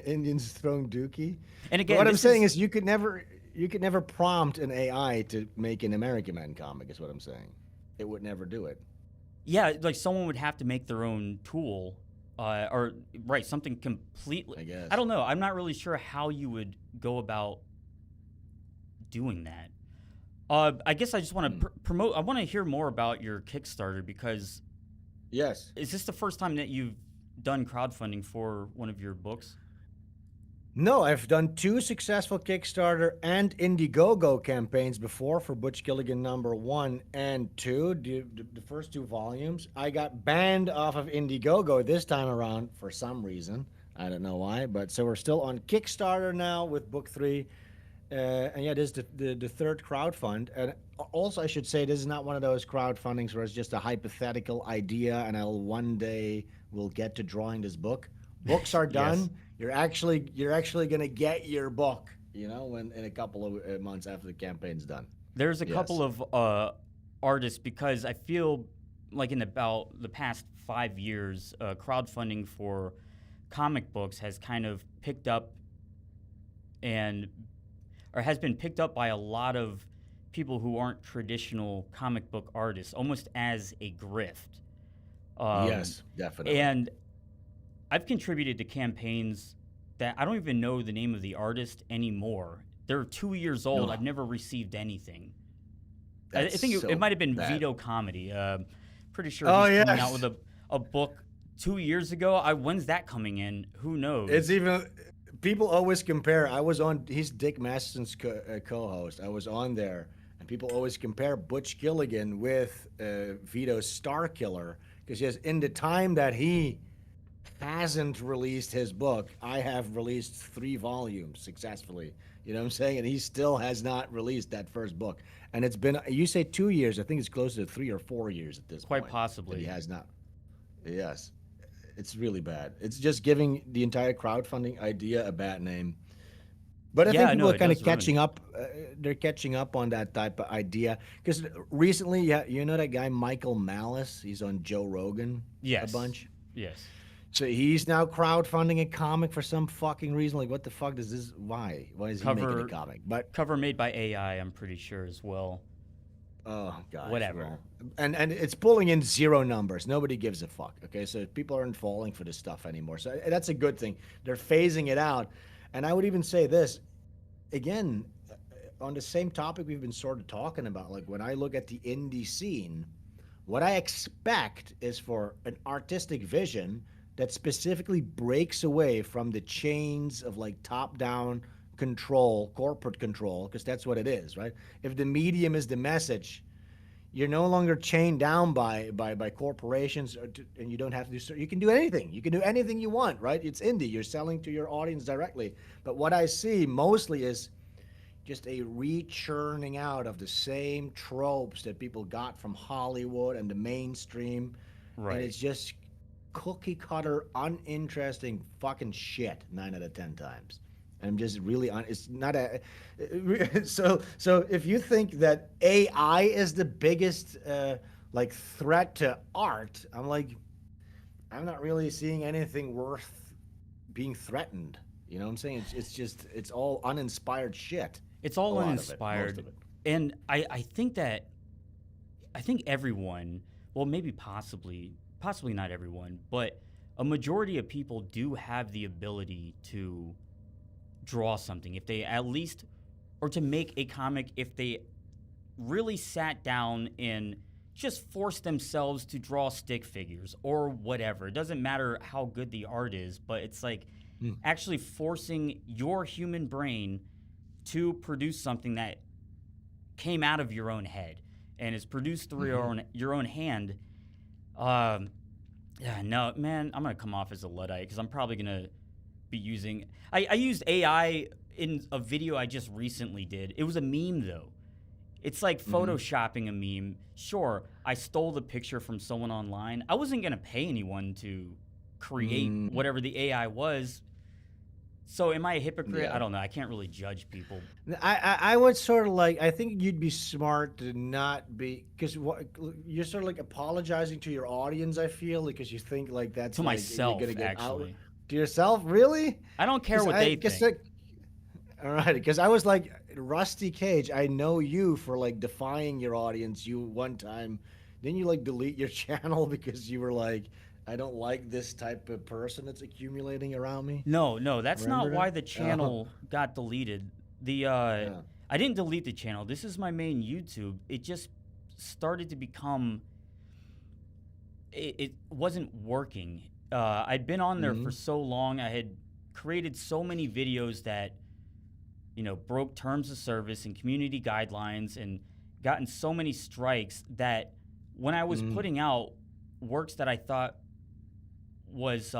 Indians throwing dookie. And again, but what I'm saying is you could never prompt an AI to make an American Man comic, is what I'm saying. It would never do it. Yeah, like someone would have to make their own tool, or something completely. I guess. I don't know. I'm not really sure how you would go about doing that. I guess I just want to promote. I want to hear more about your Kickstarter, because yes, is this the first time that you've done crowdfunding for one of your books? No, I've done 2 successful Kickstarter and Indiegogo campaigns before for Butch Gilligan #1 and 2, the first 2 volumes. I got banned off of Indiegogo this time around for some reason. I don't know why, but so we're still on Kickstarter now with book 3. And yeah, this is the third crowdfund. And also, I should say, this is not one of those crowdfundings where it's just a hypothetical idea and one day we'll get to drawing this book. Books are done. Yes. You're actually gonna get your book, you know, in a couple of months after the campaign's done. There's a couple of artists, because I feel like in about the past 5 years, crowdfunding for comic books has kind of picked up has been picked up by a lot of people who aren't traditional comic book artists, almost as a grift. Yes, definitely. And I've contributed to campaigns that I don't even know the name of the artist anymore. They're 2 years old. No. I've never received anything. I think it might have been Vito Comedy. Pretty sure he's coming out with a book 2 years ago. When's that coming in? Who knows? It's even people always compare. I was on. He's Dick Masterson's co-host. I was on there, and people always compare Butch Gilligan with Vito's Star Killer because yes, in the time that he hasn't released his book, I have released 3 volumes successfully. You know what I'm saying? And he still has not released that first book. And it's been, you say 2 years. I think it's closer to 3 or 4 years at this point. Quite possibly. That he has not. Yes. It's really bad. It's just giving the entire crowdfunding idea a bad name. But I think people are kind of catching up. They're catching up on that type of idea. Because recently, you know that guy Michael Malice? He's on Joe Rogan a bunch. Yes. So he's now crowdfunding a comic for some fucking reason. Like, what the fuck does this? Why? Why is he making a comic? But cover made by AI, I'm pretty sure as well. Oh god. Whatever. Well, and it's pulling in 0 numbers. Nobody gives a fuck. Okay, so people aren't falling for this stuff anymore. So that's a good thing. They're phasing it out. And I would even say this again on the same topic we've been sort of talking about. Like when I look at the indie scene, what I expect is for an artistic vision that specifically breaks away from the chains of like top-down control, corporate control, because that's what it is, right? If the medium is the message, you're no longer chained down by corporations, and you don't have to do. You can do anything. You can do anything you want, right? It's indie. You're selling to your audience directly. But what I see mostly is just a re-churning out of the same tropes that people got from Hollywood and the mainstream, Right. and it's just cookie cutter, uninteresting fucking shit 9 out of 10 times. I'm just really on. It's not a. So if you think that AI is the biggest like threat to art, I'm like, I'm not really seeing anything worth being threatened. You know what I'm saying? It's all uninspired shit. It's all A lot of it, uninspired. most of it. And I think everyone, well, maybe possibly not everyone, but a majority of people do have the ability to draw something if they at least, or to make a comic if they really sat down and just forced themselves to draw stick figures or whatever. It doesn't matter how good the art is, but it's like actually forcing your human brain to produce something that came out of your own head and is produced through your own hand. Yeah, no, man, I'm gonna come off as a Luddite because I'm probably gonna be using. I used AI in a video I just recently did. It was a meme though. It's like photoshopping a meme. Sure, I stole the picture from someone online. I wasn't gonna pay anyone to create whatever the AI was. So am I a hypocrite? Yeah. I don't know. I can't really judge people. I would sort of like, I think you'd be smart to not be, because you're sort of like apologizing to your audience, I feel, because you think like that's To like, myself, you're gonna get actually. To yourself? Really? I don't care what they think. Like, all right, because I was like, Rusty Cage, I know you for like defying your audience. You one time, didn't you like delete your channel because you were like, I don't like this type of person that's accumulating around me? No, that's Remember not that? why the channel got deleted. I didn't delete the channel. This is my main YouTube. It just started to become. It wasn't working. I'd been on there for so long. I had created so many videos that, broke terms of service and community guidelines, and gotten so many strikes that when I was putting out works that I thought was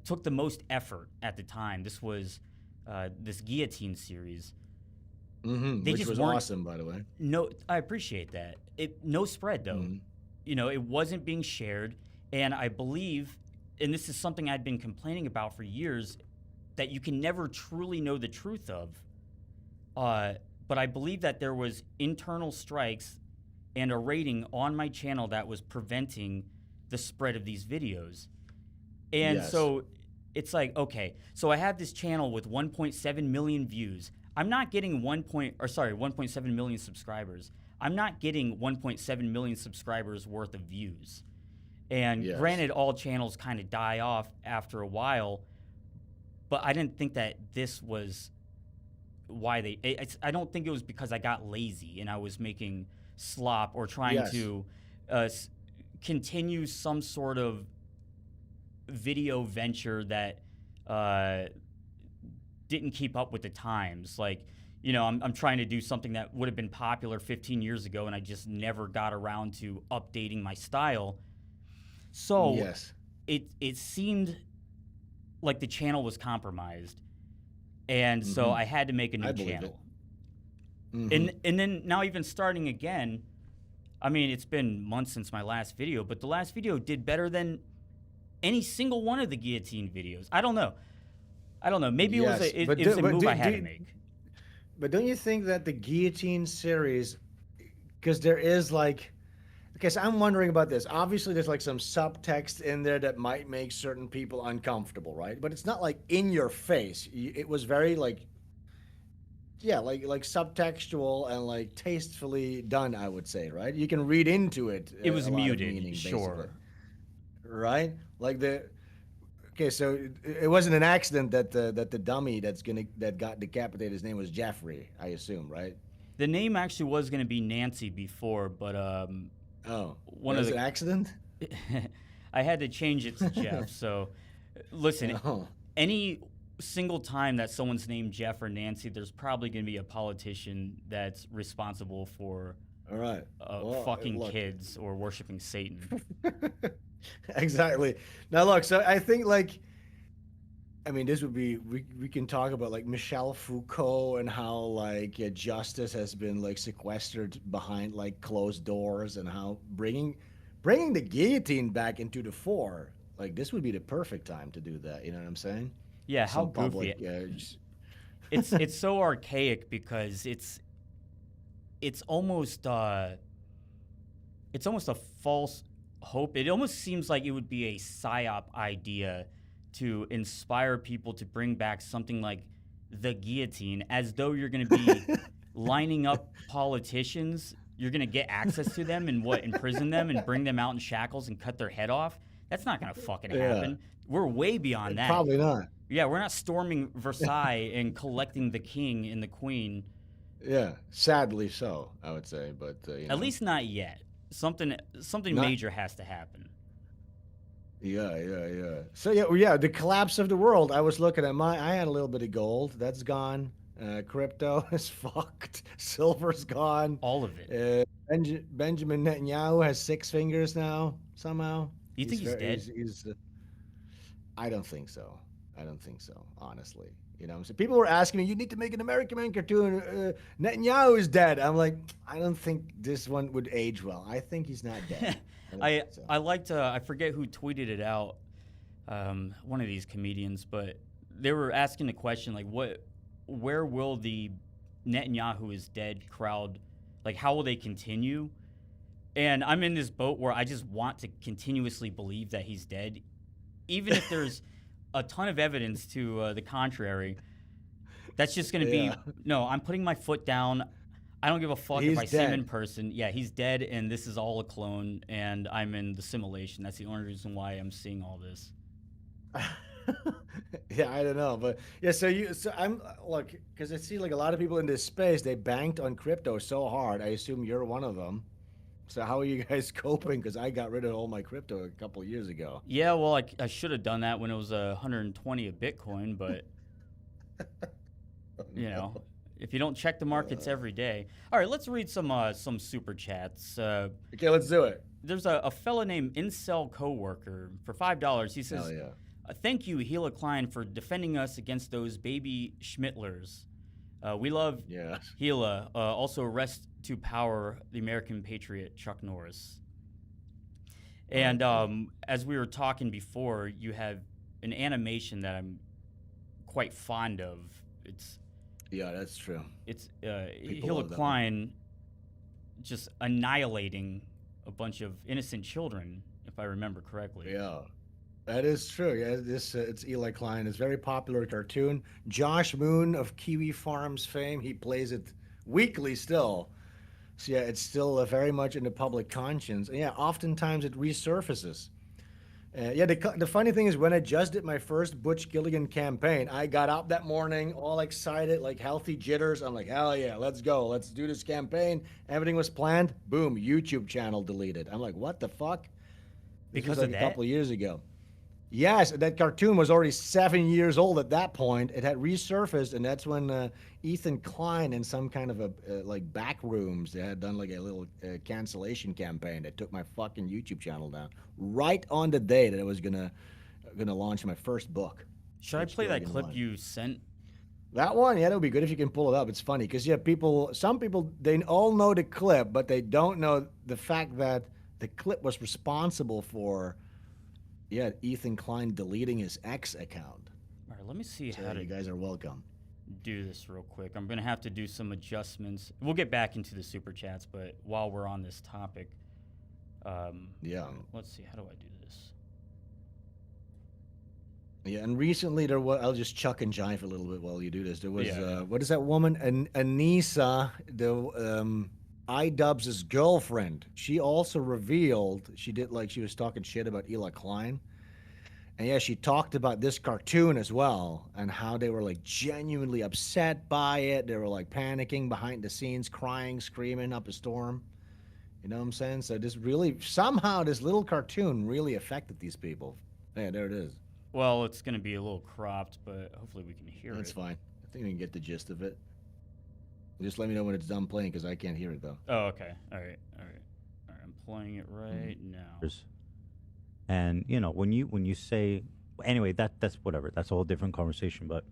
took the most effort at the time. This was this Guillotine series. Which was awesome, by the way. No, I appreciate that. No spread though. It wasn't being shared, and I believe, and this is something I'd been complaining about for years, that you can never truly know the truth of. But I believe that there was internal strikes and a rating on my channel that was preventing the spread of these videos. And so it's like, okay, so I have this channel with 1.7 million views. I'm not getting 1.7 million subscribers. I'm not getting 1.7 million subscribers worth of views. And granted, all channels kind of die off after a while, but I didn't think that this was why I don't think it was because I got lazy and I was making slop or trying to continue some sort of video venture that didn't keep up with the times. Like, you know, I'm trying to do something that would have been popular 15 years ago, and I just never got around to updating my style. So Yes. it seemed like the channel was compromised, and so I had to make a new I believe channel. it. And then now even starting again, I mean, it's been months since my last video, but the last video did better than any single one of the guillotine videos. I don't know. Maybe it was a move I had to make. But don't you think that the guillotine series, because there is like, okay, so I'm wondering about this. Obviously, there's like some subtext in there that might make certain people uncomfortable, right? But it's not like in your face. It was very like, yeah, like subtextual and like tastefully done, I would say, right? You can read into it. It was a lot of muted, meaning, sure. basically. Right? Like okay, so it wasn't an accident that the dummy that got decapitated, his name was Jeffrey, I assume, right? The name actually was going to be Nancy before, but Was it an accident? I had to change it to Jeff. So, listen, any single time that someone's named Jeff or Nancy, there's probably going to be a politician that's responsible for All right. fucking kids or worshiping Satan. Exactly. Now look, so I think like, I mean, this would be, we can talk about like Michel Foucault and how like justice has been like sequestered behind like closed doors, and how bringing the guillotine back into the fore, like this would be the perfect time to do that. You know what I'm saying? Yeah, how goofy. It's so archaic because it's almost a false hope. It almost seems like it would be a psyop idea to inspire people to bring back something like the guillotine, as though you're going to be lining up politicians. You're going to get access to them and imprison them and bring them out in shackles and cut their head off. That's not going to fucking happen. We're way beyond that. Probably not. Yeah, we're not storming Versailles and collecting the king and the queen. Yeah, sadly so, I would say, but At least not yet. Something major has to happen. Yeah. So yeah, the collapse of the world. I was looking at I had a little bit of gold. That's gone. Crypto is fucked. Silver's gone. All of it. Benjamin Netanyahu has 6 fingers now, somehow. You think he's dead? I don't think so. Honestly. You know what I'm saying? People were asking me, you need to make an American Man cartoon. Netanyahu is dead. I'm like, I don't think this one would age well. I think he's not dead. I liked, I forget who tweeted it out, one of these comedians, but they were asking the question, like, where will the Netanyahu is dead crowd, like, how will they continue? And I'm in this boat where I just want to continuously believe that he's dead, even if there's a ton of evidence to the contrary. That's just going to be, no, I'm putting my foot down. I don't give a fuck if I see him in person. Yeah, he's dead, and this is all a clone, and I'm in the simulation. That's the only reason why I'm seeing all this. Yeah, I don't know, but yeah. So I'm look, because I see like a lot of people in this space. They banked on crypto so hard. I assume you're one of them. So how are you guys coping? Because I got rid of all my crypto a couple years ago. Yeah, well, I should have done that when it was 120 a Bitcoin, but you know, if you don't check the markets every day. All right, let's read some super chats. Okay, let's do it. There's a fella named Incel Coworker for $5. He says, Hell yeah. Thank you, Gila Klein, for defending us against those baby Schmittlers. We love Gila. Also, rest to power the American patriot, Chuck Norris. And as we were talking before, you have an animation that I'm quite fond of. Yeah, that's true. It's Gila Klein just annihilating a bunch of innocent children, if I remember correctly. Yeah. That is true. Yeah, it's Eli Klein. It's a very popular cartoon. Josh Moon of Kiwi Farms fame, he plays it weekly still. So yeah, it's still very much in the public conscience. And yeah, oftentimes it resurfaces. Yeah, the funny thing is when I just did my first Butch Gilligan campaign, I got up that morning all excited, like healthy jitters. I'm like, hell yeah, let's go. Let's do this campaign. Everything was planned. Boom, YouTube channel deleted. I'm like, what the fuck? Because this was of like that? a couple of years ago. Yes, that cartoon was already 7 years old at that point. It had resurfaced, and that's when Ethan Klein and some kind of a like back rooms, they had done like a little cancellation campaign that took my fucking YouTube channel down right on the day that I was gonna launch my first book. Should I play that clip you sent? That one, yeah, that would be good if you can pull it up. It's funny because some people, they all know the clip, but they don't know the fact that the clip was responsible for, Ethan Klein deleting his X account. All right, let me see So how to you guys are welcome. do this real quick. I'm gonna have to do some adjustments. We'll get back into the super chats, but while we're on this topic, let's see, how do I do this? Yeah, and recently there was, I'll just chuck and jive a little bit while you do this. There was, what is that woman? Anissa, iDubbbz' girlfriend. She also revealed, she was talking shit about Eli Klein. And yeah, she talked about this cartoon as well and how they were like genuinely upset by it. They were like panicking behind the scenes, crying, screaming up a storm. You know what I'm saying? So somehow this little cartoon really affected these people. Yeah, there it is. Well, it's gonna be a little cropped, but hopefully we can hear That's it. fine. I think we can get the gist of it. Just let me know when it's done playing because I can't hear it though. Oh, okay. All right. I'm playing it right now. And when you say, anyway, that's whatever. That's a whole different conversation. But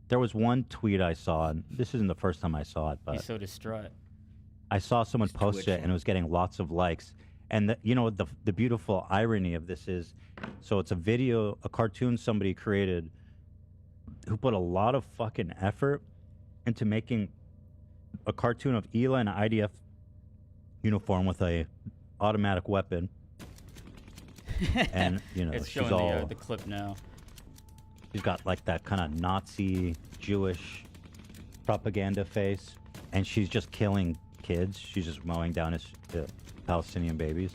there was one tweet I saw, and this isn't the first time I saw it, but He's so distraught. I saw someone post it, and it was getting lots of likes. And the beautiful irony of this is, so it's a cartoon somebody created who put a lot of fucking effort into making a cartoon of Ela in an IDF uniform with a automatic weapon. And, It's she's showing the clip now. She's got like that kind of Nazi Jewish propaganda face, and she's just killing kids. She's just mowing down his Palestinian babies.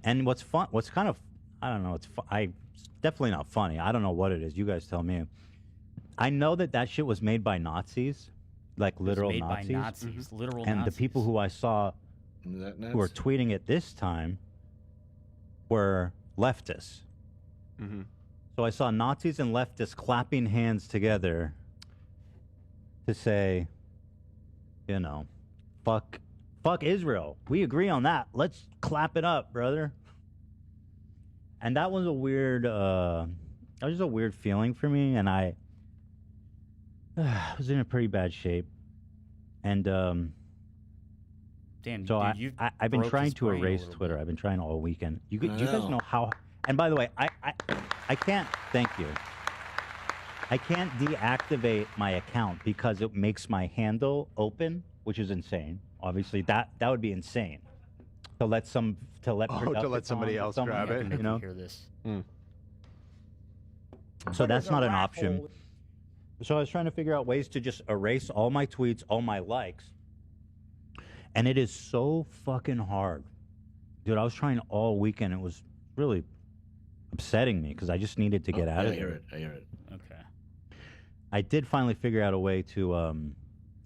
And what's kind of, I don't know, it's definitely not funny. I don't know what it is. You guys tell me. I know that shit was made by Nazis, like literal made Nazis. by Nazis, literal and Nazis. the people who I saw who were tweeting it this time were leftists. Mm-hmm. So I saw Nazis and leftists clapping hands together to say, fuck Israel. We agree on that. Let's clap it up, brother. And that was a weird feeling for me, and I was in a pretty bad shape. And damn, so dude, I've been broke trying his to brain a erase little Twitter. bit. I've been trying all weekend. You guys know how. And by the way, I can't. Thank you. I can't deactivate my account because it makes my handle open, which is insane. Obviously, that would be insane to let somebody else grab it. You know, hear this. So that's not an option. So I was trying to figure out ways to just erase all my tweets, all my likes, and it is so fucking hard, dude. I was trying all weekend. It was really upsetting me because I just needed to get out of there. I hear it. Okay. I did finally figure out a way to,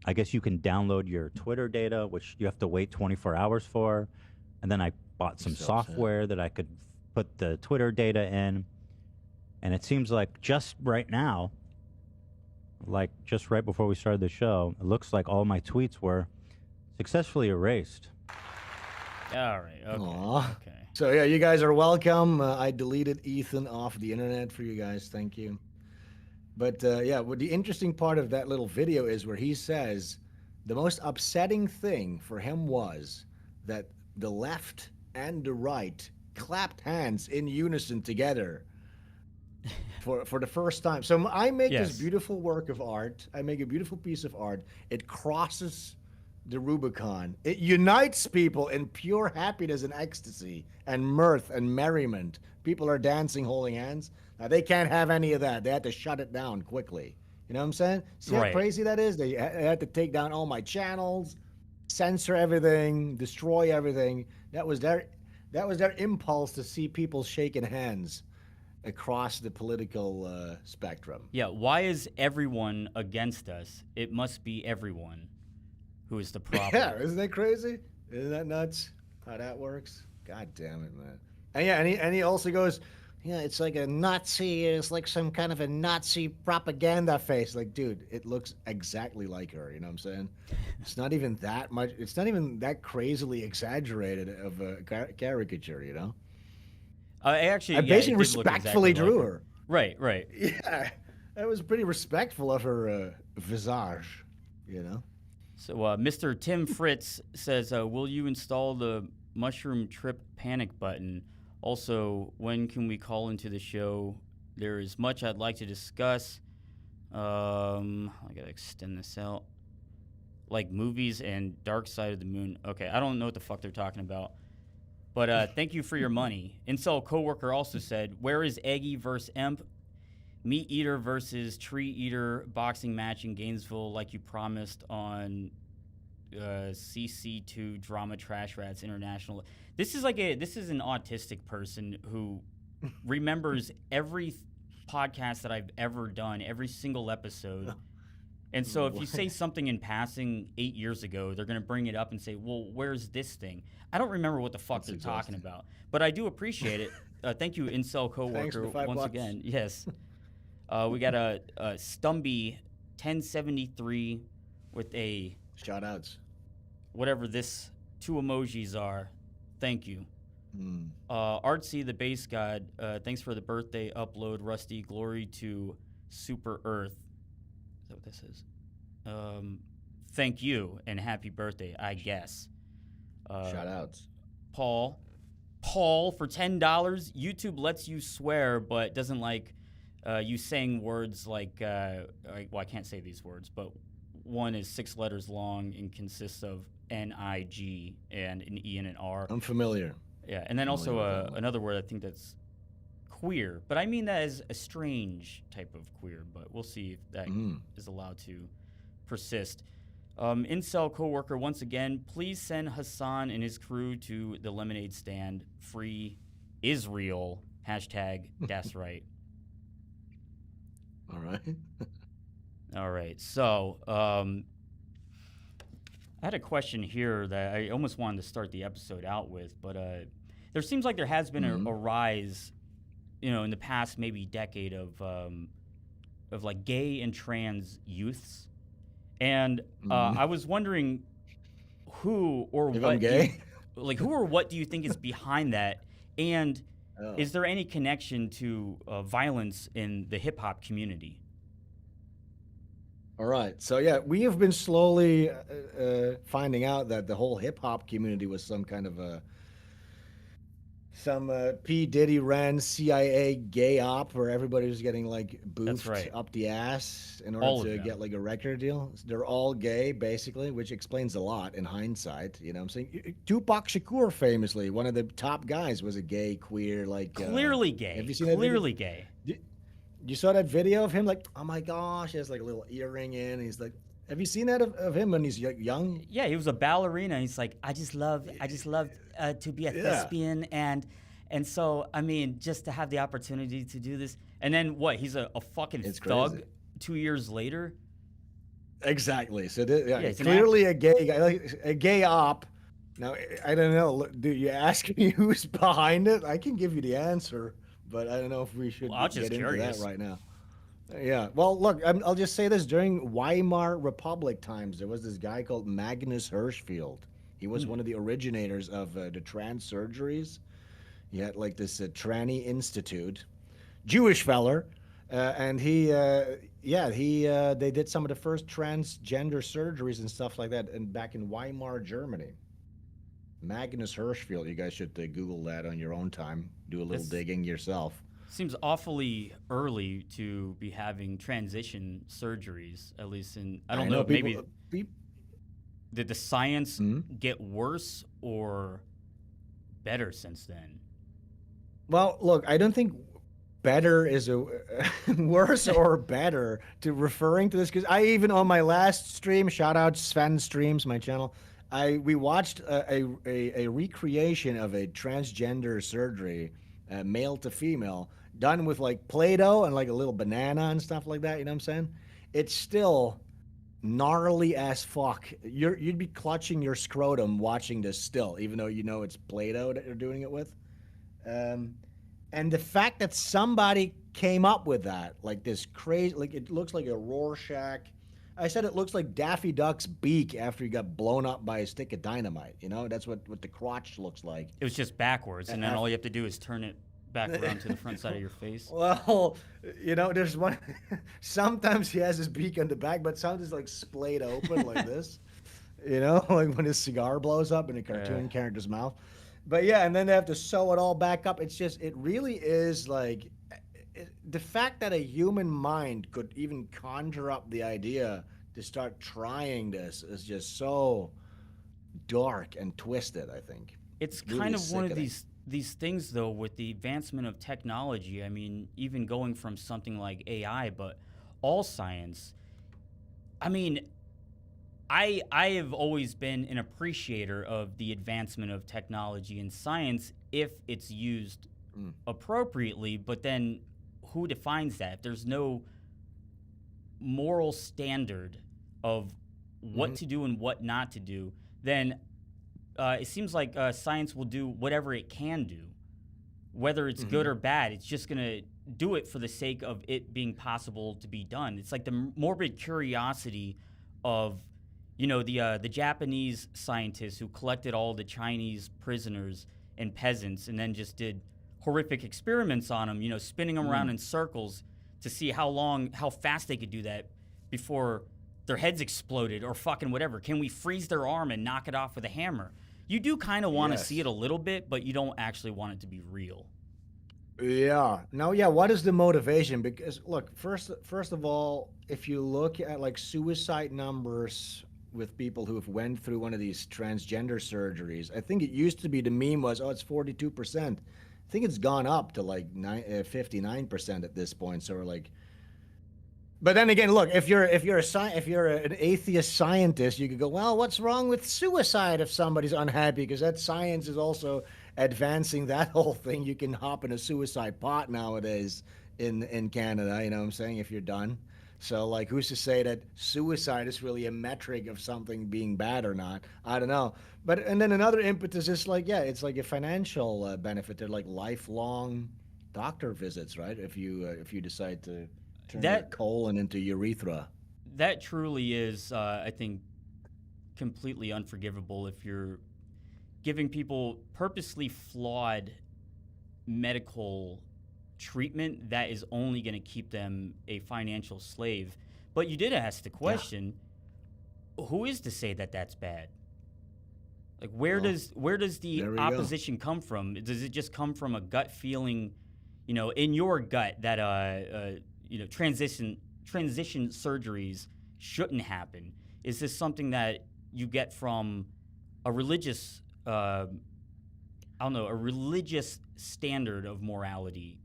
I guess you can download your Twitter data, which you have to wait 24 hours for. And then I bought some software that I could put the Twitter data in. And it seems like just right now, like just right before we started the show, it looks like all my tweets were successfully erased. All right. Okay. Aww. Okay. So yeah, you guys are welcome. I deleted Ethan off the internet for you guys. Thank you. But what the interesting part of that little video is where he says the most upsetting thing for him was that the left and the right clapped hands in unison together for the first time. So I make this beautiful work of art. I make a beautiful piece of art. It crosses the Rubicon. It unites people in pure happiness and ecstasy and mirth and merriment. People are dancing, holding hands. Now, they can't have any of that. They had to shut it down quickly. You know what I'm saying? See how crazy that is? They had to take down all my channels, censor everything, destroy everything. That was their impulse to see people shaking hands across the political spectrum. Yeah. Why is everyone against us? It must be everyone who is the problem. Yeah, isn't that crazy? Isn't that nuts? How that works? God damn it, man. And yeah, and he also goes, yeah, it's like a Nazi. It's like some kind of a Nazi propaganda face. Like, dude, it looks exactly like her. You know what I'm saying? It's not even that much. It's not even that crazily exaggerated of a caricature. You know? I basically respectfully drew her. Right. Yeah, that was pretty respectful of her visage. You know? So Mr. Tim Fritz says, will you install the Mushroom Trip panic button? Also, when can we call into the show? There is much I'd like to discuss. I gotta extend this out. Like movies and Dark Side of the Moon. Okay, I don't know what the fuck they're talking about. But thank you for your money. Incel coworker also said, where is Eggy versus Emp? Meat Eater versus Tree Eater boxing match in Gainesville, like you promised on CC2 Drama Trash Rats International. This is an autistic person who remembers every podcast that I've ever done, every single episode. And so if you say something in passing 8 years ago, they're going to bring it up and say, well, where's this thing? I don't remember what the fuck they're talking about, but I do appreciate it. Thank you, Incel coworker, once again. Yes. We got a Stumby 1073 with a shout-outs. Whatever this two emojis are. Thank you. Artsy the Base God, thanks for the birthday upload, Rusty. Glory to Super Earth. Is that what this is? Thank you and happy birthday, I guess. Shout-outs. Paul for $10. YouTube lets you swear, but doesn't like you saying words like, well, I can't say these words, but one is 6 letters long and consists of N-I-G and an E and an R. I'm familiar. Yeah, and then also another word I think that's queer, but I mean that as a strange type of queer, but we'll see if that is allowed to persist. Incel coworker, once again, please send Hassan and his crew to the lemonade stand. Free Israel. Hashtag that's right. All right. All right. So, I had a question here that I almost wanted to start the episode out with, but there seems like there has been a rise, in the past maybe decade of like gay and trans youths, and I was wondering who or what do you think is behind that, and is there any connection to violence in the hip hop community? All right. So, yeah, we have been slowly finding out that the whole hip-hop community was some kind of some P. Diddy ran CIA gay op where everybody was getting, like, boofed up the ass in order to get, like, a record deal. They're all gay, basically, which explains a lot in hindsight. You know what I'm saying? Tupac Shakur, famously, one of the top guys, was a gay, queer, like... Clearly gay. Have you seen that video? Clearly gay. You saw that video of him, like, oh my gosh, he has like a little earring in. He's like, have you seen that of him when he's young? Yeah, he was a ballerina. He's like, I just love to be a thespian, and so I mean, just to have the opportunity to do this. And then what? He's a fucking thug. Crazy. 2 years later. Exactly. So he's clearly a gay guy, like a gay op. Now I don't know. Do you ask me who's behind it? I can give you the answer. But I don't know if we should get into that right now. Yeah. Well, look, I'll just say this. During Weimar Republic times, there was this guy called Magnus Hirschfeld. He was one of the originators of the trans surgeries. He had like this tranny institute, Jewish feller, and they did some of the first transgender surgeries and stuff like that, and back in Weimar, Germany. Magnus Hirschfeld. You guys should Google that on your own time. Do a little digging yourself. Seems awfully early to be having transition surgeries, at least in, I don't know, maybe did the science get worse or better since then? Well, look, I don't think better is a worse or better to referring to this, because I even on my last stream, shout out SVEN Streams, my channel, we watched a recreation of a transgender surgery, male to female, done with like Play-Doh and like a little banana and stuff like that. You know what I'm saying? It's still gnarly as fuck. You'd be clutching your scrotum watching this still, even though you know it's Play-Doh that you're doing it with. And the fact that somebody came up with that, like this crazy, like it looks like a Rorschach. I said it looks like Daffy Duck's beak after he got blown up by a stick of dynamite. You know, that's what the crotch looks like. It was just backwards, and then all you have to do is turn it back around to the front side of your face. Well, you know, there's one. Sometimes he has his beak on the back, but sometimes it's like splayed open like this. You know, like when his cigar blows up in a cartoon character's mouth. But yeah, and then they have to sew it all back up. It's just, it really is like, the fact that a human mind could even conjure up the idea to start trying this is just so dark and twisted, I think. It's really kind of one of sickening. these things, though, with the advancement of technology. I mean, even going from something like AI, but all science. I mean, I have always been an appreciator of the advancement of technology and science if it's used appropriately, but then who defines that? If there's no moral standard of what to do and what not to do, then it seems like science will do whatever it can do. Whether it's good or bad, it's just going to do it for the sake of it being possible to be done. It's like the morbid curiosity of, you know, the Japanese scientists who collected all the Chinese prisoners and peasants and then just did horrific experiments on them, you know, spinning them around in circles to see how fast they could do that before their heads exploded or fucking whatever. Can we freeze their arm and knock it off with a hammer? You do kind of want to see it a little bit, but you don't actually want it to be real. Yeah. Now, yeah, what is the motivation? Because, look, first of all, if you look at, like, suicide numbers with people who have went through one of these transgender surgeries, I think it used to be, the meme was, oh, it's 42%. I think it's gone up to, like, 59% at this point. So we're like, but then again, look, if you're an atheist scientist, you could go, well, what's wrong with suicide if somebody's unhappy? Because that science is also advancing that whole thing. You can hop in a suicide pot nowadays in Canada, you know what I'm saying, if you're done. So, like, who's to say that suicide is really a metric of something being bad or not? I don't know. But, and then another impetus is like, yeah, it's like a financial benefit. They're like lifelong doctor visits, right? If you decide to turn your colon into urethra. That truly is, I think, completely unforgivable if you're giving people purposely flawed medical treatment that is only going to keep them a financial slave. But you did ask the question, who is to say that that's bad? Like, where does the opposition come from? Does it just come from a gut feeling, you know, in your gut that you know, transition surgeries shouldn't happen? Is this something that you get from a religious, I don't know, a religious standard of morality?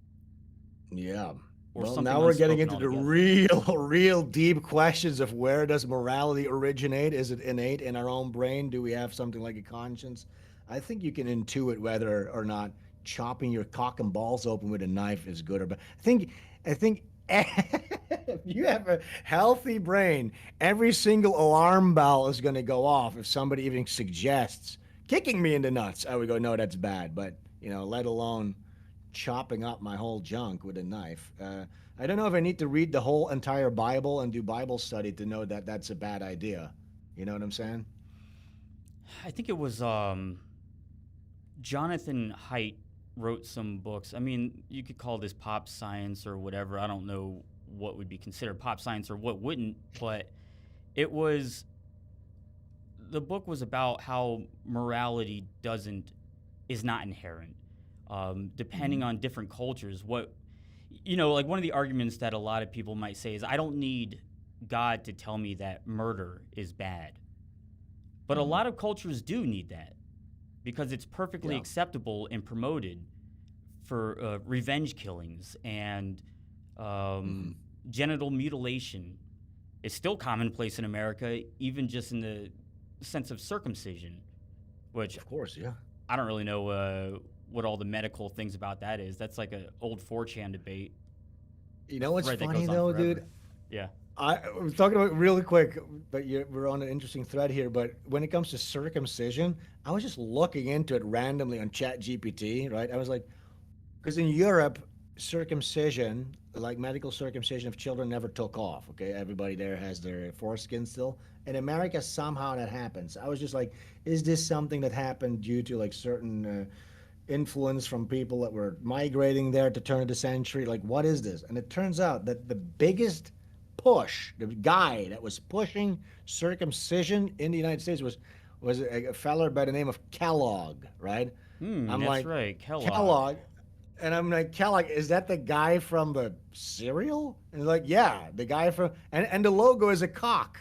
Yeah. Or well, something now we're getting into altogether? the real deep questions of where does morality originate? Is it innate in our own brain? Do we have something like a conscience? I think you can intuit whether or not chopping your cock and balls open with a knife is good or bad. I think if you have a healthy brain, every single alarm bell is going to go off if somebody even suggests kicking me in the nuts. I would go, no, that's bad. But, you know, let alone chopping up my whole junk with a knife. I don't know if I need to read the whole entire Bible and do Bible study to know that that's a bad idea. You know what I'm saying? I think it was Jonathan Haidt wrote some books. I mean, you could call this pop science or whatever. I don't know what would be considered pop science or what wouldn't, but the book was about how morality is not inherent. Depending on different cultures, like one of the arguments that a lot of people might say is, I don't need God to tell me that murder is bad. But a lot of cultures do need that because it's perfectly acceptable and promoted for revenge killings and genital mutilation. It's still commonplace in America, even just in the sense of circumcision, which, of course, yeah. I don't really know what all the medical things about that is. That's like an old 4chan debate. You know what's funny though, dude? Yeah. I was talking about really quick, but we're on an interesting thread here. But when it comes to circumcision, I was just looking into it randomly on ChatGPT, right? I was like, because in Europe, circumcision, like medical circumcision of children, never took off. Okay, everybody there has their foreskin still. In America, somehow that happens. I was just like, is this something that happened due to like certain influence from people that were migrating there at the turn of the century? Like, what is this? And it turns out that the biggest push, the guy that was pushing circumcision in the United States was a feller by the name of Kellogg, right? I'm That's like, right, Kellogg. Kellogg. And I'm like, Kellogg, is that the guy from the cereal? And he's like, yeah, the guy from, and the logo is a cock.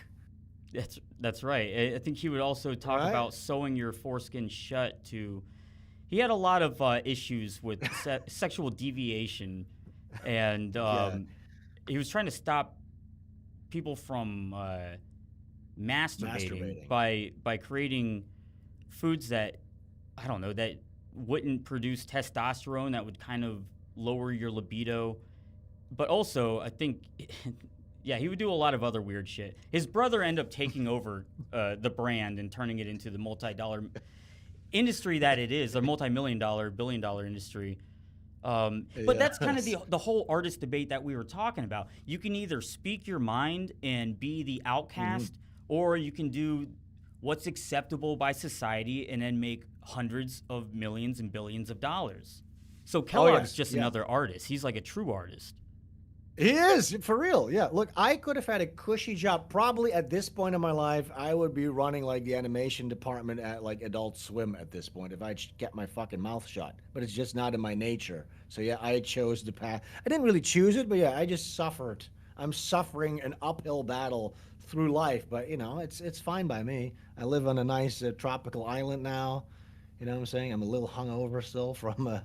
That's right. I think he would also talk about sewing your foreskin shut to. He had a lot of issues with sexual deviation, and he was trying to stop people from masturbating by creating foods that, I don't know, that wouldn't produce testosterone, that would kind of lower your libido. But also, I think, yeah, he would do a lot of other weird shit. His brother ended up taking over the brand and turning it into the multi-dollar industry that it is, a multi-million-dollar, billion-dollar industry. But that's kind of the whole artist debate that we were talking about. You can either speak your mind and be the outcast, or you can do what's acceptable by society and then make hundreds of millions and billions of dollars. So Kellogg's just another artist. He's like a true artist. He is, for real. Yeah, look, I could have had a cushy job. Probably at this point in my life, I would be running like the animation department at like Adult Swim at this point if I kept my fucking mouth shut. But it's just not in my nature. So yeah, I chose the path. I didn't really choose it, but yeah, I just suffered. I'm suffering an uphill battle through life, but you know, it's fine by me. I live on a nice tropical island now. You know what I'm saying? I'm a little hungover still from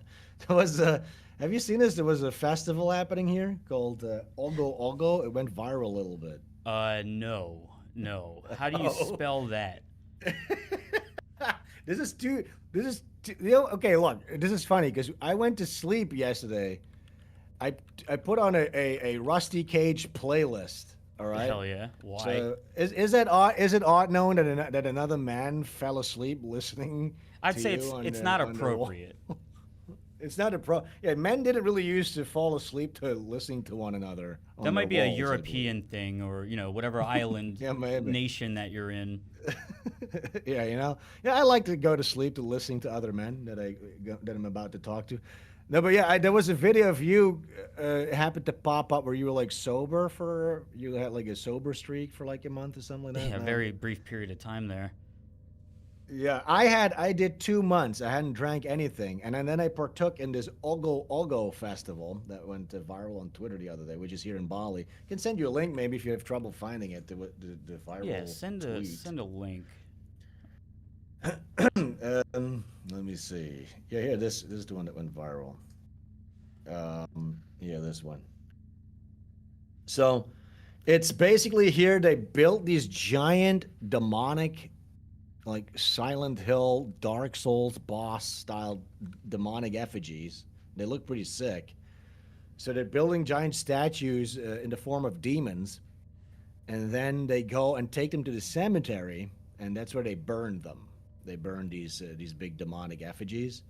have you seen this? There was a festival happening here called Ogo Ogo. It went viral a little bit. No. How do you spell that? This is too, you know, okay, look, this is funny because I went to sleep yesterday. I put on a Rusty Cage playlist. All right. Hell yeah. Why? So is it odd known that another man fell asleep listening? I'd say it's not appropriate. It's not yeah, men didn't really used to fall asleep to listening to one another. That might be a European thing, or you know, whatever island nation that you're in. Yeah, you know. Yeah, I like to go to sleep to listening to other men that I'm about to talk to. No, but yeah, there was a video of you happened to pop up where you were like sober you had like a sober streak for like a month or something like that. Yeah, a very brief period of time there. Yeah, I did 2 months. I hadn't drank anything, and then I partook in this Ogo Ogo festival that went viral on Twitter the other day, which is here in Bali. I can send you a link maybe if you have trouble finding it. The viral. Yeah, send a link. Let me see. Yeah, here this is the one that went viral. Yeah, this one. So, it's basically here they built these giant demonic, like Silent Hill, Dark Souls boss style demonic effigies. They look pretty sick. So they're building giant statues in the form of demons, and then they go and take them to the cemetery, and that's where they burn them. They burn these big demonic effigies.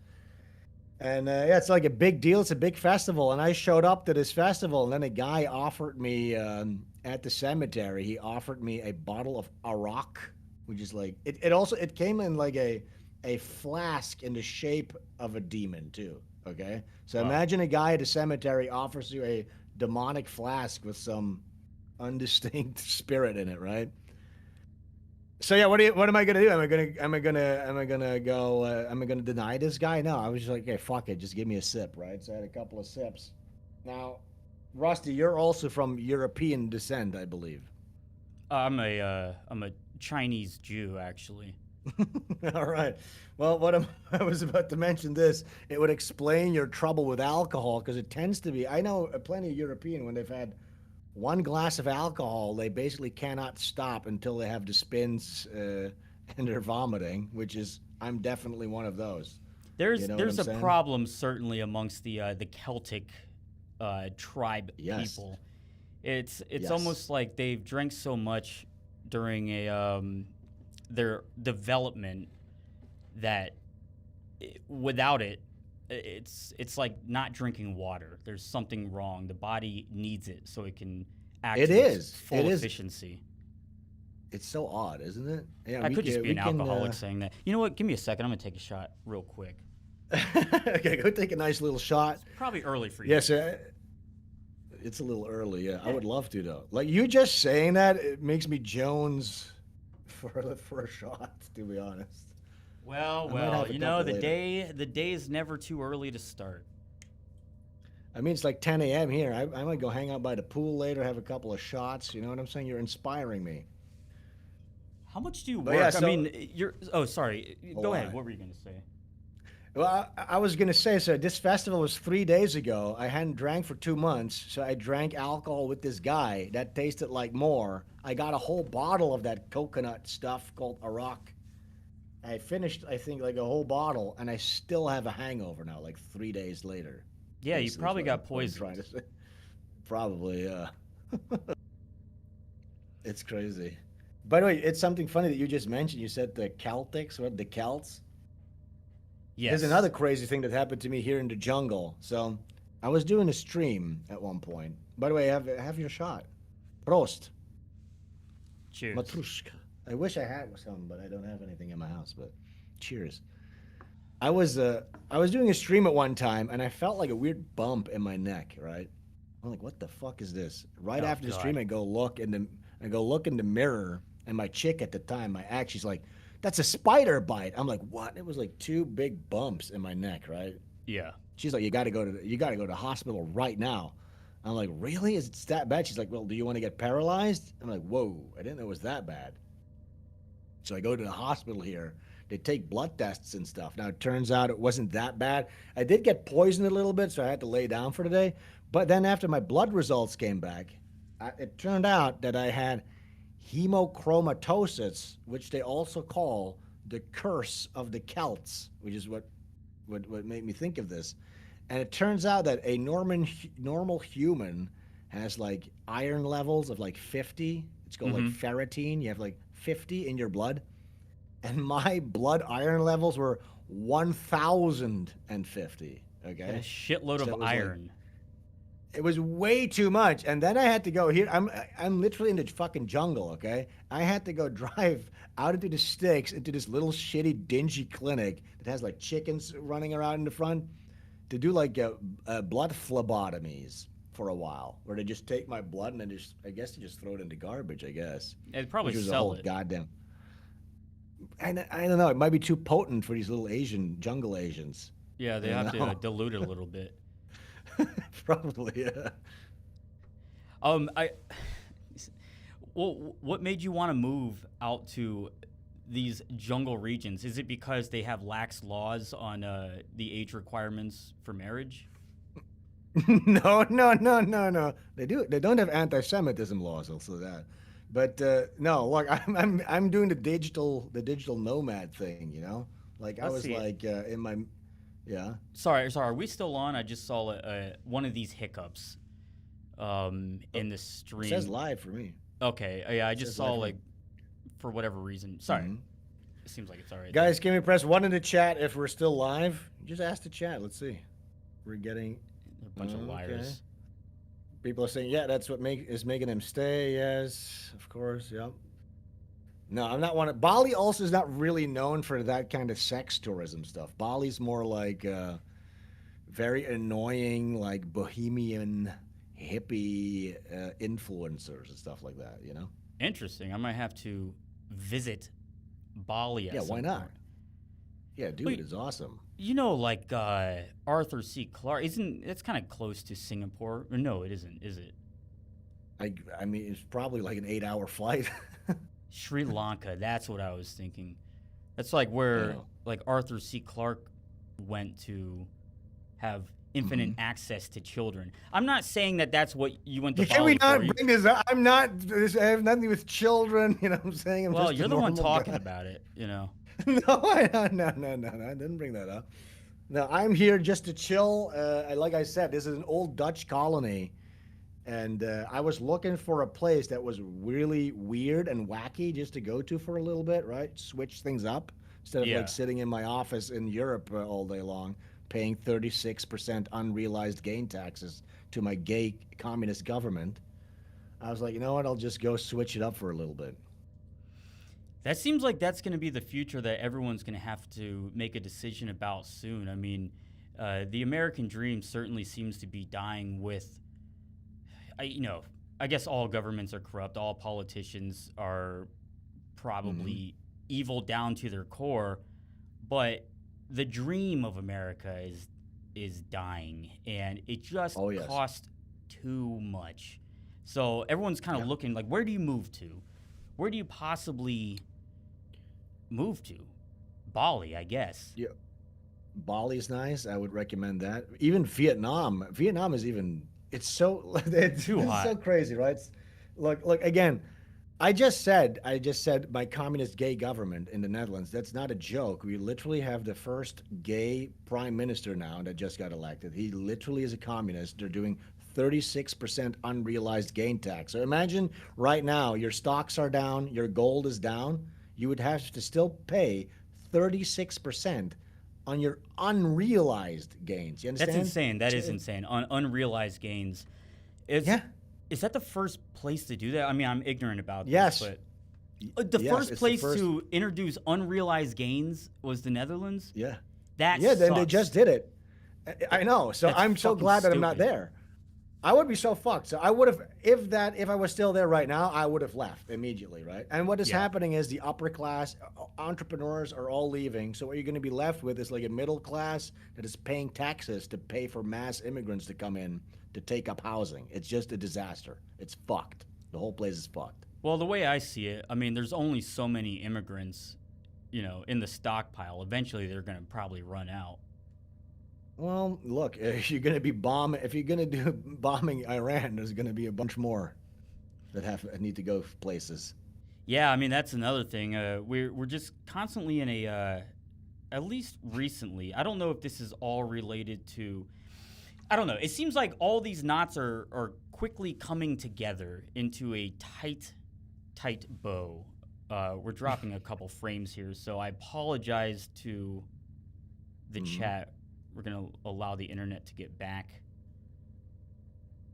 And yeah, it's like a big deal. It's a big festival. And I showed up to this festival, and then a guy offered me at the cemetery. He offered me a bottle of arak, which is like it came in like a flask in the shape of a demon too. Okay, so imagine a guy at a cemetery offers you a demonic flask with some undistinct spirit in it, right? So yeah, what am I gonna do? Am I gonna deny this guy? No, I was just like, okay, fuck it, just give me a sip, right? So I had a couple of sips. Now, Rusty, you're also from European descent, I believe. I'm a Chinese Jew, actually. All right. Well, I was about to mention this. It would explain your trouble with alcohol because it tends to be. I know plenty of European when they've had one glass of alcohol, they basically cannot stop until they have the spins and they're vomiting, which is I'm definitely one of those. There's a problem certainly amongst the Celtic tribe people. It's Yes. almost like they've drank so much during a their development that without it, it's like not drinking water. There's something wrong. The body needs it so it can act It to its is. full It is. efficiency. It's so odd, isn't it? Yeah, I we could just can- be we an can, alcoholic saying that. You know what? Give me a second. I'm gonna take a shot real quick. Okay, go take a nice little shot. Probably early for you. Yes, it's a little early. Yeah, I would love to though. Like you just saying that, it makes me Jones for a shot. To be honest. Well, I might have a you know, couple later. the day is never too early to start. I mean, it's like 10 a.m. here. I might go hang out by the pool later, have a couple of shots. You know what I'm saying? You're inspiring me. How much do you But work? yeah, I so- mean, you're. Oh, sorry. Go Hold ahead. on. What were you gonna say? Well, I was gonna say, so this festival was 3 days ago. I hadn't drank for 2 months, so I drank alcohol with this guy that tasted like more. I got a whole bottle of that coconut stuff called Arak. I finished, I think, like a whole bottle, and I still have a hangover now, like 3 days later. Yeah, you Basically, probably is got what I'm trying poisoned. to say. Probably, yeah. It's crazy. By the way, it's something funny that you just mentioned. You said the Celtics, what, the Celts? Yes. There's another crazy thing that happened to me here in the jungle. So I was doing a stream at one point. By the way, have your shot. Prost. Cheers. Matrushka. I wish I had some, but I don't have anything in my house. But cheers. I was doing a stream at one time, and I felt like a weird bump in my neck. Right? I'm like, what the fuck is this? Right Oh, after the stream, God. I go look in the mirror, and my chick at the time, my ex, she's like, "That's a spider bite." I'm like, "What?" It was like 2 big bumps in my neck. Right? Yeah. She's like, you got to go to the hospital right now. I'm like, really? Is it that bad? She's like, well, do you want to get paralyzed? I'm like, whoa, I didn't know it was that bad. So I go to the hospital here. They take blood tests and stuff. Now, it turns out it wasn't that bad. I did get poisoned a little bit, so I had to lay down for the day. But then after my blood results came back, it turned out that I had hemochromatosis, which they also call the curse of the Celts, which is what made me think of this. And it turns out that a normal human has like iron levels of like 50. It's called like ferritin. You have like 50 in your blood. And my blood iron levels were 1,050. Okay. A shitload So it of was like- iron. It was way too much, and then I had to go here. I'm literally in the fucking jungle, okay? I had to go drive out into the sticks into this little shitty, dingy clinic that has like chickens running around in the front to do like blood phlebotomies for a while, where they just take my blood and then I guess they just throw it in the garbage. I guess. They'd probably Which was a sell whole it. goddamn. And I don't know. It might be too potent for these little jungle Asians. Yeah, they You have to know? dilute it a little bit. Probably, yeah. Well, what made you want to move out to these jungle regions? Is it because they have lax laws on the age requirements for marriage? No. They do. They don't have anti-Semitism laws. Also that, but no. Look, I'm doing the digital nomad thing. You know, like I Let's was see it. like in my, yeah. Sorry. Are we still on? I just saw one of these hiccups in the stream. It says live for me. Okay. Yeah, I just says saw live like for whatever reason. Sorry. Mhm. It seems like it's all right. Guys, can we press 1 in the chat if we're still live? Just ask the chat. Let's see. We're getting A bunch of Okay. liars. People are saying, yeah, that's what is making them stay. Yes, of course. Yep. No, I'm not one. Bali also is not really known for that kind of sex tourism stuff. Bali's more like very annoying, like bohemian hippie influencers and stuff like that. You know? Interesting. I might have to visit Bali at Yeah, some why not? point. Yeah, dude, Wait. it's awesome. You know, like Arthur C. Clarke, it's kind of close to Singapore? Or no, it isn't, is it? I mean, it's probably like an 8-hour flight. Sri Lanka, that's what I was thinking. That's like where Oh. like Arthur C. Clarke went to have infinite Mm-hmm. access to children. I'm not saying that that's what you went to Can we Bali not for. You- bring this up? I have nothing with children. You know what I'm saying? I'm well, just a you're the one normal talking guy. about it, you know. No, I didn't bring that up. No, I'm here just to chill. Like I said, this is an old Dutch colony, And I was looking for a place that was really weird and wacky just to go to for a little bit, right? Switch things up instead of Yeah. like sitting in my office in Europe all day long, paying 36% unrealized gain taxes to my gay communist government. I was like, you know what? I'll just go switch it up for a little bit. That seems like that's going to be the future that everyone's going to have to make a decision about soon. I mean, the American dream certainly seems to be dying with, I guess all governments are corrupt. All politicians are probably evil down to their core, but the dream of America is dying, and it just costs too much. So everyone's kind of looking like, where do you move to? Where do you possibly move to? Bali, I guess. Yeah, Bali's nice. I would recommend that. Even Vietnam. Vietnam is even. It's so too hot. So crazy, right? Look again. I just said my communist gay government in the Netherlands. That's not a joke. We literally have the first gay prime minister now that just got elected. He literally is a communist. They're doing 36% unrealized gain tax. So imagine right now your stocks are down, your gold is down. You would have to still pay 36% on your unrealized gains. You understand? That's insane. That is insane. On unrealized gains. Is that the first place to do that? I mean, I'm ignorant about this, but the first place to introduce unrealized gains was the Netherlands? Yeah. Then they just did it. I know. So I'm so glad that I'm not there. I would be so fucked. So I would have, if I was still there right now, I would have left immediately, right? And what is happening is the upper class entrepreneurs are all leaving. So what you're going to be left with is like a middle class that is paying taxes to pay for mass immigrants to come in to take up housing. It's just a disaster. It's fucked. The whole place is fucked. Well, the way I see it, I mean, there's only so many immigrants, in the stockpile. Eventually, they're going to probably run out. Well, look, if you're going to be bombing Iran, there's going to be a bunch more that need to go places. Yeah, I mean, that's another thing. We're just constantly in a, at least recently, I don't know if this is all related to, I don't know. It seems like all these knots are quickly coming together into a tight bow. We're dropping a couple frames here, so I apologize to the chat. We're going to allow the internet to get back.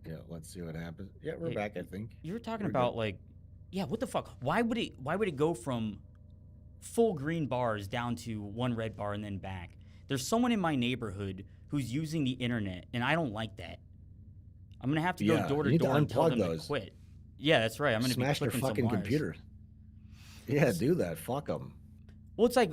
Yeah, let's see what happens. Yeah, we're back, I think. You were talking about what the fuck? Why would it go from full green bars down to one red bar and then back? There's someone in my neighborhood who's using the internet, and I don't like that. I'm going to have to go door to door and tell them to quit. Yeah, that's right. I'm going to be smash their fucking computer. Yeah, do that. Fuck them. Well, it's like,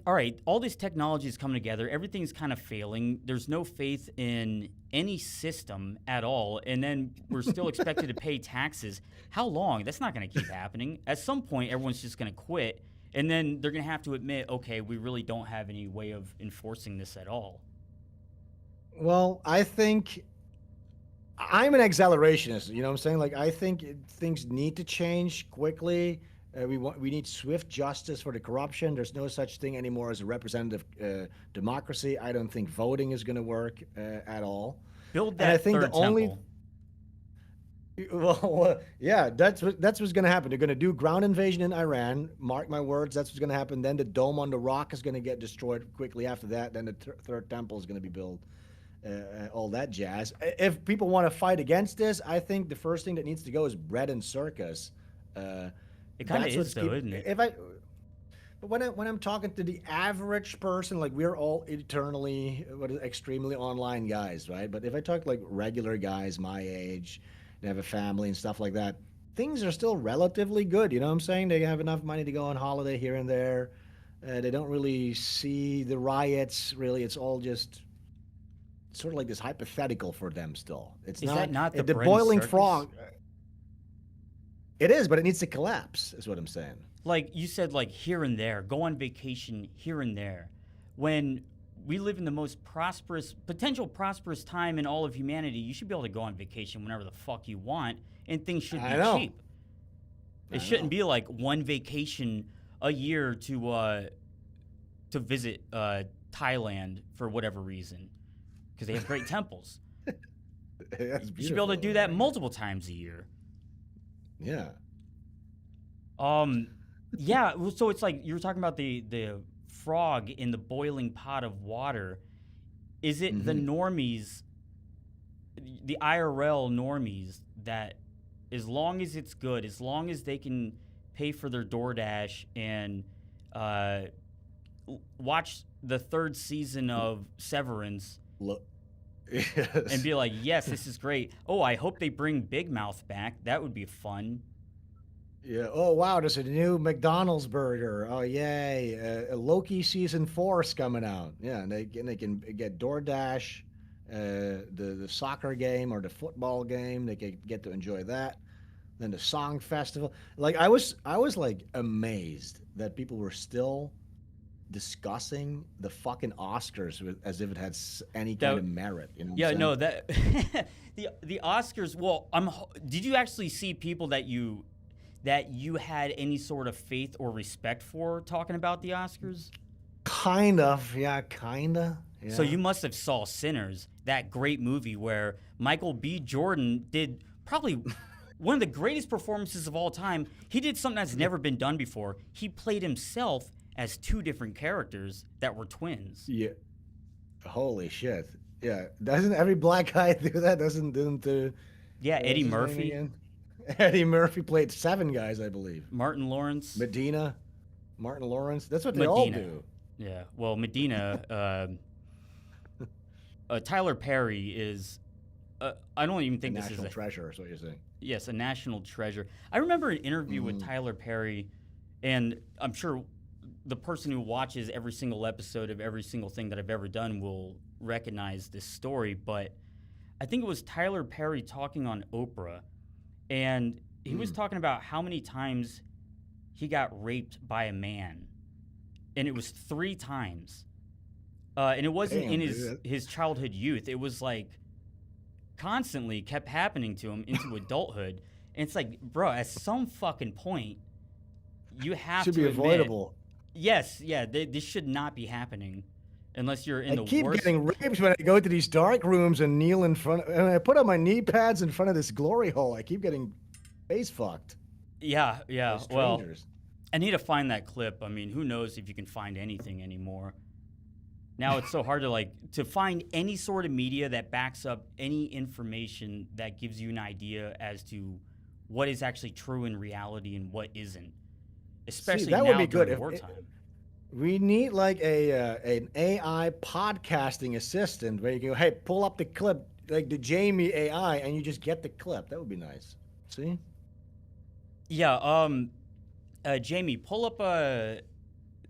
all right, all this technology is coming together. Everything's kind of failing. There's no faith in any system at all. And then we're still expected to pay taxes. How long? That's not going to keep happening. At some point, everyone's just going to quit. And then they're going to have to admit, okay, we really don't have any way of enforcing this at all. Well, I think I'm an accelerationist. You know what I'm saying? Like, I think things need to change quickly. We need swift justice for the corruption. There's no such thing anymore as a representative democracy. I don't think voting is going to work at all. Build that and I think third the only temple. Well, yeah, that's what's going to happen. They're going to do ground invasion in Iran. Mark my words, that's what's going to happen. Then the Dome on the Rock is going to get destroyed quickly after that. Then the third temple is going to be built. All that jazz. If people want to fight against this, I think the first thing that needs to go is bread and circus. It kind of is, though, isn't it? But when I'm talking to the average person, like we're all extremely online guys, right? But if I talk like regular guys my age, they have a family and stuff like that, things are still relatively good. You know what I'm saying? They have enough money to go on holiday here and there. They don't really see the riots. Really, it's all just sort of like this hypothetical for them still. It's is that not the boiling circus? frog. It is, but it needs to collapse, is what I'm saying. Like you said, like here and there, go on vacation here and there. When we live in the most potential prosperous time in all of humanity, you should be able to go on vacation whenever the fuck you want, and things should be cheap. It shouldn't be like one vacation a year to visit Thailand for whatever reason, because they have great temples. That's You should be able to do that multiple times a year. Yeah. Yeah. So it's like you were talking about the frog in the boiling pot of water. Is it the normies, the IRL normies, that as long as it's good, as long as they can pay for their DoorDash and watch the 3rd season of Severance Yes. and be like, yes, this is great. Oh, I hope they bring Big Mouth back. That would be fun. Yeah. Oh wow, there's a new McDonald's burger. Oh yay! Loki season 4 is coming out. Yeah, and they can get DoorDash, the soccer game or the football game. They can get to enjoy that. Then the song festival. Like I was like amazed that people were still discussing the fucking Oscars as if it had any kind of merit. You know what I'm saying? No, that the Oscars. Well, did you actually see people that you had any sort of faith or respect for talking about the Oscars? Kind of, yeah, kinda. Yeah. So you must have saw Sinners, that great movie where Michael B. Jordan did probably one of the greatest performances of all time. He did something that's never been done before. He played himself as 2 different characters that were twins. Yeah. Holy shit. Yeah. Doesn't every black guy do that? Didn't Yeah, Eddie Murphy. Eddie Murphy played 7 guys, I believe. Martin Lawrence. Martin Lawrence. That's what they all do. Yeah. Well, Medina. Tyler Perry is. I don't even think this is a national treasure. Is what you're saying. Yes, a national treasure. I remember an interview with Tyler Perry, and I'm sure the person who watches every single episode of every single thing that I've ever done will recognize this story. But I think it was Tyler Perry talking on Oprah. And he was talking about how many times he got raped by a man. And it was 3 times. And it wasn't in his childhood youth. It was like constantly kept happening to him into adulthood. And it's like, bro, at some fucking point, you have to admit, avoidable. Yes, yeah, this should not be happening. Unless you're in the worst. I keep getting raped when I go to these dark rooms and kneel in front. And I put on my knee pads in front of this glory hole. I keep getting face fucked. Yeah. Well, I need to find that clip. I mean, who knows if you can find anything anymore. Now it's so hard to find any sort of media that backs up any information that gives you an idea as to what is actually true in reality and what isn't. Especially that now would be good during wartime. We need like an AI podcasting assistant where you go, hey, pull up the clip, like the Jamie AI, and you just get the clip. That would be nice. See? Yeah. Jamie, pull up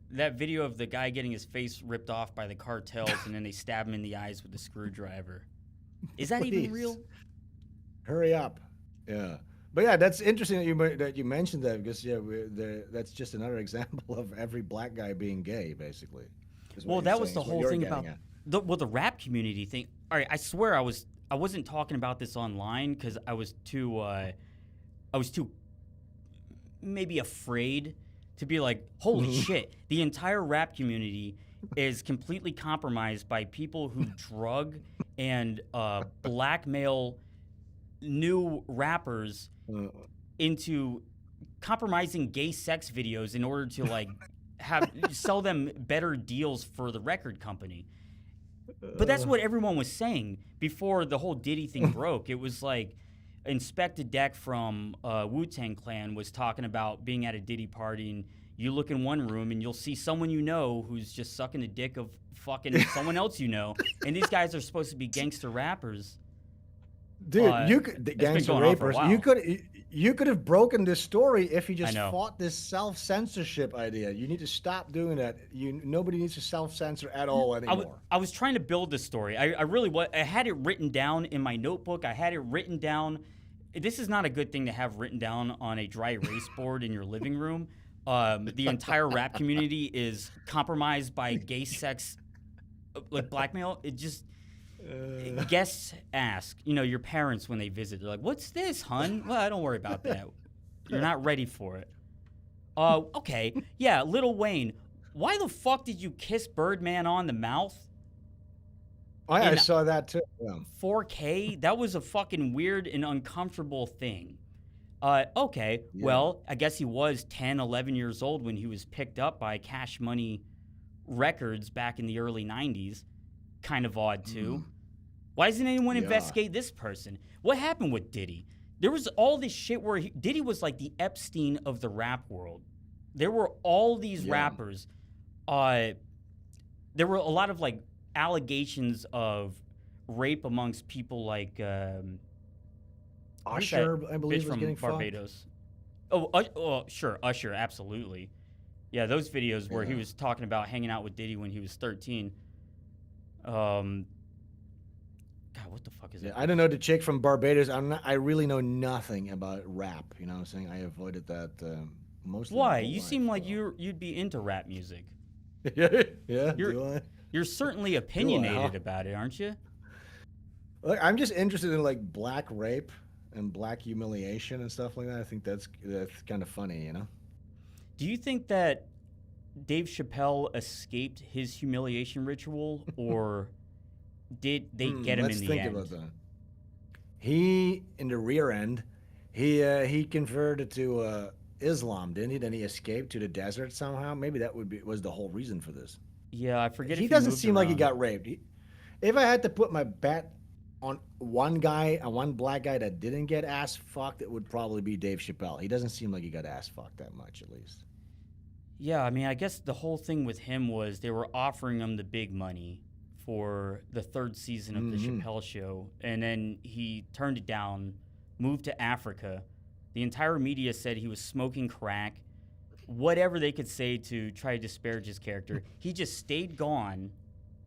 that video of the guy getting his face ripped off by the cartels, and then they stab him in the eyes with a screwdriver. Is that even real? Hurry up. Yeah. But yeah, that's interesting that you mentioned that, because that's just another example of every black guy being gay, basically. Well, that was the whole thing about the rap community thing. All right, I swear I wasn't talking about this online because I was too maybe afraid to be like, holy shit, the entire rap community is completely compromised by people who drug and blackmail new rappers into compromising gay sex videos in order to like sell them better deals for the record company. But that's what everyone was saying before the whole Diddy thing broke. It was like Inspector Deck from Wu-Tang Clan was talking about being at a Diddy party, and you look in one room and you'll see someone you know who's just sucking the dick of fucking someone else you know, and these guys are supposed to be gangster rappers. Dude, you could gangster rappers. You could have broken this story if you just fought this self-censorship idea. You need to stop doing that. Nobody needs to self-censor at all anymore. I was trying to build this story. I really was. I had it written down in my notebook. I had it written down. This is not a good thing to have written down on a dry erase board in your living room. The entire rap community is compromised by gay sex, like blackmail. It just. Guests ask, your parents when they visit, they're like, what's this, hun? Well, don't worry about that. You're not ready for it. Okay. Yeah, Lil Wayne, why the fuck did you kiss Birdman on the mouth? Oh, yeah, I in saw that too. Yeah. 4K. That was a fucking weird and uncomfortable thing. Okay, Yeah. well, I guess he was 10, 11 years old when he was picked up by Cash Money Records back in the early 90s. Kind of odd, too. Why doesn't anyone investigate this person? What happened with Diddy? There was all this shit where Diddy was like the Epstein of the rap world. There were all these rappers. There were a lot of like allegations of rape amongst people like Usher, I believe, was from getting Barbados. Sure, Usher, absolutely. Yeah, those videos where he was talking about hanging out with Diddy when he was 13. God, what the fuck is that? I don't know the chick from Barbados. I really know nothing about rap. You know what I'm saying? I avoided that mostly. Why? You seem like you'd be into rap music. Yeah. You're certainly opinionated about it, aren't you? Look, I'm just interested in like black rape and black humiliation and stuff like that. I think that's kind of funny, you know? Do you think that Dave Chappelle escaped his humiliation ritual, or did they get him in the end? Let's think about that. He, in the rear end, he converted to Islam, didn't he? Then he escaped to the desert somehow. Maybe that was the whole reason for this. Yeah, I forget. He doesn't seem like he got raped. If I had to put my bet on one black guy that didn't get ass fucked, it would probably be Dave Chappelle. He doesn't seem like he got ass fucked that much, at least. Yeah, I mean, I guess the whole thing with him was they were offering him the big money for the third season of the Chappelle Show, and then he turned it down, moved to Africa. The entire media said he was smoking crack, whatever they could say to try to disparage his character. He just stayed gone,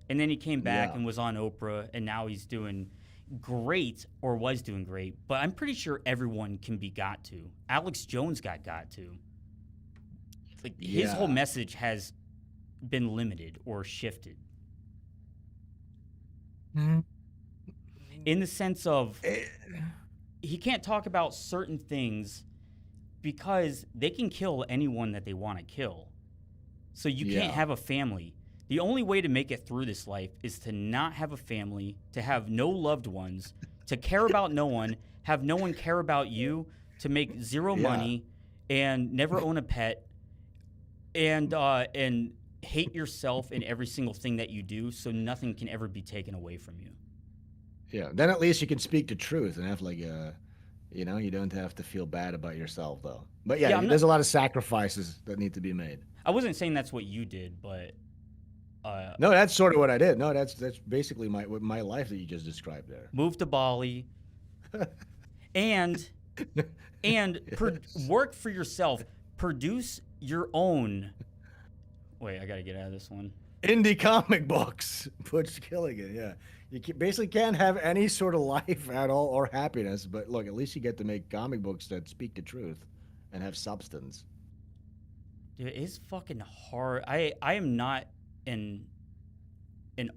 and then he came back and was on Oprah, and now he's doing great, or was doing great. But I'm pretty sure everyone can be got to. Alex Jones got to. Like, his whole message has been limited or shifted. In the sense of he can't talk about certain things because they can kill anyone that they want to kill. So you can't have a family. The only way to make it through this life is to not have a family, to have no loved ones, to care about no one, have no one care about you, to make zero money, and never own a pet, and hate yourself in every single thing that you do, so nothing can ever be taken away from you. Yeah, then at least you can speak the truth and have like you know, you don't have to feel bad about yourself though. But there's a lot of sacrifices that need to be made. I wasn't saying that's what you did, but no, that's sort of what I did. No, that's basically my life that you just described there. Move to Bali, and work for yourself. Produce your own. Wait, I gotta get out of this one. Indie comic books. Butch Killigan, yeah. You basically can't have any sort of life at all or happiness, but look, at least you get to make comic books that speak the truth and have substance. Dude, it's fucking hard. I am not an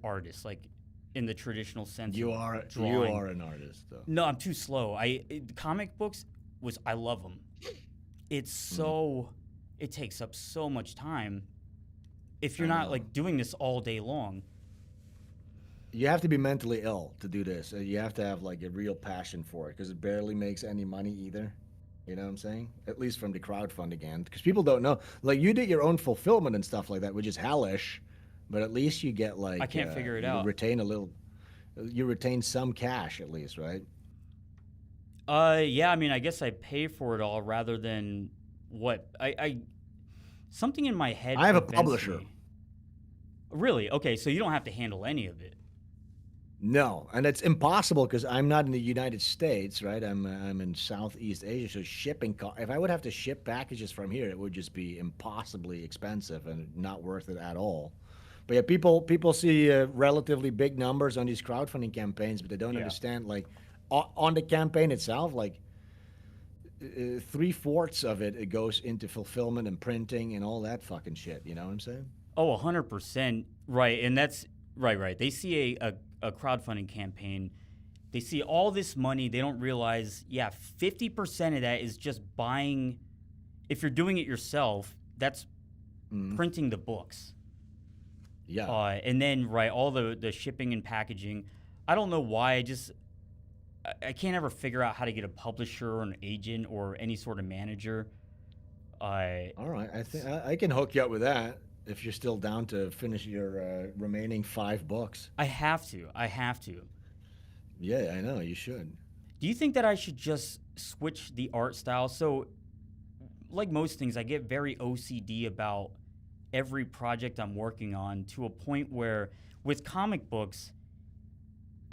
artist, like in the traditional sense. You are an artist, though. No, I'm too slow. Comic books I love them. It's so it takes up so much time if you're not like doing this all day long. You have to be mentally ill to do this. You have to have like a real passion for it because it barely makes any money either. You know what I'm saying? At least from the crowdfunding end, because people don't know. Like you did your own fulfillment and stuff like that, which is hellish, but at least you get like I can't figure it out. You retain some cash at least, right? Yeah. I mean, I guess I pay for it all rather than what I something in my head. I have a publisher. Really? Okay, so you don't have to handle any of it. No, and it's impossible because I'm not in the United States, right? I'm in Southeast Asia, so shipping. If I would have to ship packages from here, it would just be impossibly expensive and not worth it at all. But yeah, people see relatively big numbers on these crowdfunding campaigns, but they don't understand like on the campaign itself, like 3/4 of it goes into fulfillment and printing and all that fucking shit. You know what I'm saying? Oh, 100%. Right, and that's right. They see a crowdfunding campaign. They see all this money. They don't realize, 50% of that is just buying. If you're doing it yourself, that's printing the books. Yeah. And then all the shipping and packaging. I don't know why. I can't ever figure out how to get a publisher or an agent or any sort of manager. All right, I think I can hook you up with that if you're still down to finish your remaining 5 books. I have to. Yeah, I know you should. Do you think that I should just switch the art style? So, like most things, I get very OCD about every project I'm working on to a point where, with comic books,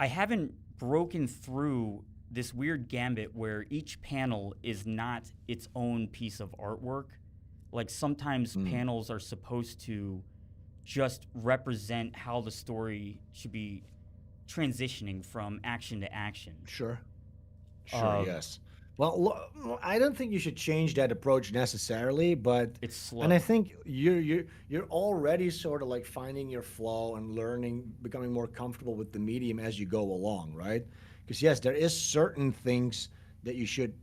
I haven't broken through this weird gambit where each panel is not its own piece of artwork. Like sometimes panels are supposed to just represent how the story should be transitioning from action to action. Sure, yes. Well, I don't think you should change that approach necessarily, but it's slow. And I think you're already sort of like finding your flow and learning, becoming more comfortable with the medium as you go along, right? Because yes, there is certain things that you should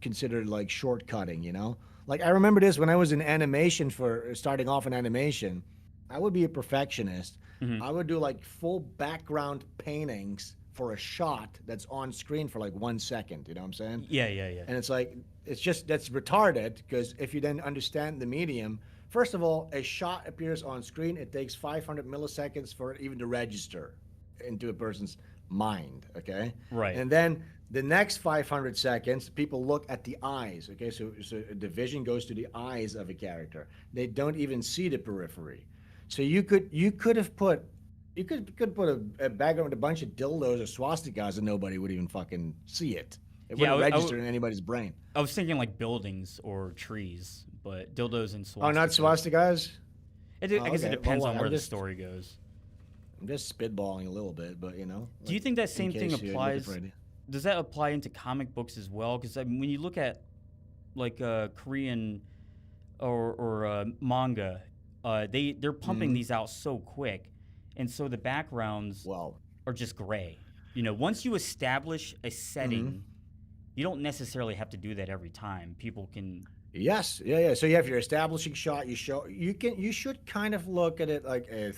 consider like shortcutting, you know? Like I remember this when I was in animation, for starting off in animation, I would be a perfectionist. I would do like full background paintings for a shot that's on screen for like 1 second, you know what I'm saying? Yeah. And it's like, that's retarded, because if you then understand the medium, first of all, a shot appears on screen, it takes 500 milliseconds for it even to register into a person's mind, okay? Right. And then the next 500 seconds, people look at the eyes, okay? So the vision goes to the eyes of a character. They don't even see the periphery. So you could put a background with a bunch of dildos or swastikas and nobody would even fucking see it. It wouldn't register in anybody's brain. I was thinking like buildings or trees, but dildos and swastikas. Oh, not swastikas? I guess it depends on where the story goes. I'm just spitballing a little bit, but you know. Do you think that same thing applies? Does that apply into comic books as well? Because I mean, when you look at like Korean or manga, they're pumping these out so quick, and so the backgrounds are just gray. You know, once you establish a setting, you don't necessarily have to do that every time. People can. Yes, yeah. So you have your establishing shot. You should kind of look at it like a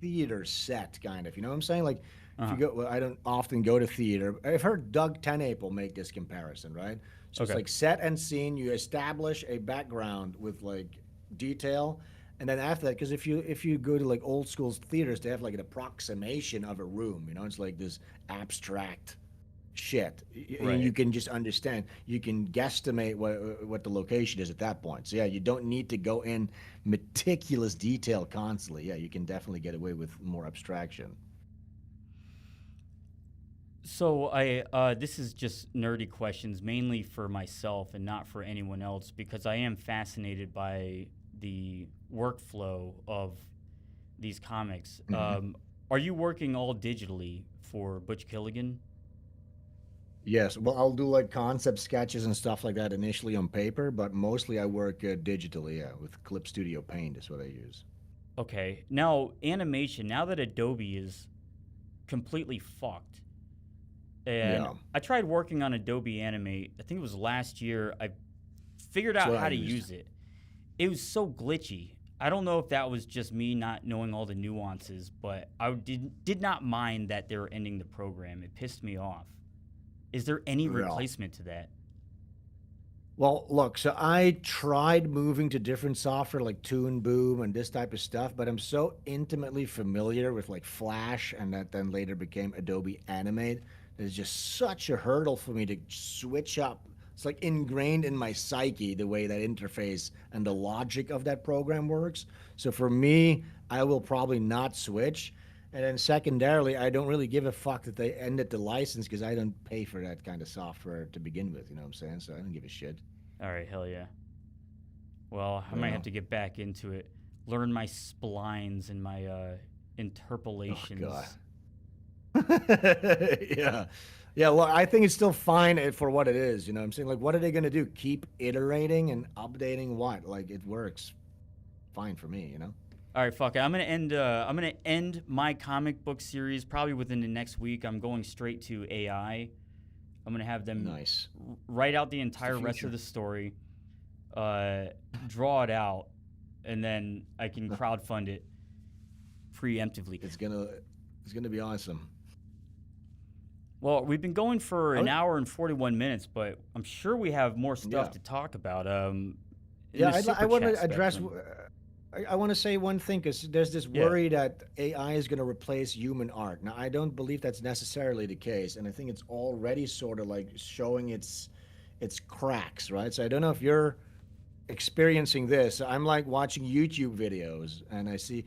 theater set, kind of. You know what I'm saying? Like, if you go, I don't often go to theater. I've heard Doug TenNapel make this comparison, right? So it's like set and scene. You establish a background with like detail, and then after that, because if you go to like old school theaters, they have like an approximation of a room. You know, it's like this abstract shit. Right. You can just understand. You can guesstimate what the location is at that point. So yeah, you don't need to go in meticulous detail constantly. Yeah, you can definitely get away with more abstraction. So this is just nerdy questions, mainly for myself and not for anyone else, because I am fascinated by the workflow of these comics. Are you working all digitally for Butch Killigan? Yes, well, I'll do like concept sketches and stuff like that initially on paper, but mostly I work digitally, yeah, with Clip Studio Paint is what I use. Okay. Now, animation, now that Adobe is completely fucked, and I tried working on Adobe Animate, I think it was last year, I figured out how to use it. It was so glitchy. I don't know if that was just me not knowing all the nuances, but I did not mind that they were ending the program. It pissed me off. Is there any replacement to that? Well, look, so I tried moving to different software like Toon Boom and this type of stuff, but I'm so intimately familiar with like Flash, and that then later became Adobe Animate, that it's just such a hurdle for me to switch up. It's like ingrained in my psyche the way that interface and the logic of that program works. So for me, I will probably not switch. And then secondarily, I don't really give a fuck that they ended the license, because I don't pay for that kind of software to begin with, you know what I'm saying? So I don't give a shit. All right, hell yeah. Well, I might have to get back into it. Learn my splines and my interpolations. Oh, God. Yeah. Yeah, look, I think it's still fine for what it is, you know what I'm saying? Like, what are they going to do? Keep iterating and updating what? Like, it works fine for me, you know? All right, fuck it. I'm gonna end my comic book series probably within the next week. I'm going straight to AI. I'm gonna have them write out the entire rest of the story, draw it out, and then I can crowdfund it. preemptively. It's gonna be awesome. Well, we've been going for an hour and 41 minutes, but I'm sure we have more stuff to talk about. I want to address. I want to say one thing, because there's this worry that AI is going to replace human art. Now, I don't believe that's necessarily the case, and I think it's already sort of like showing its cracks, right? So I don't know if you're experiencing this. I'm like watching YouTube videos, and I see,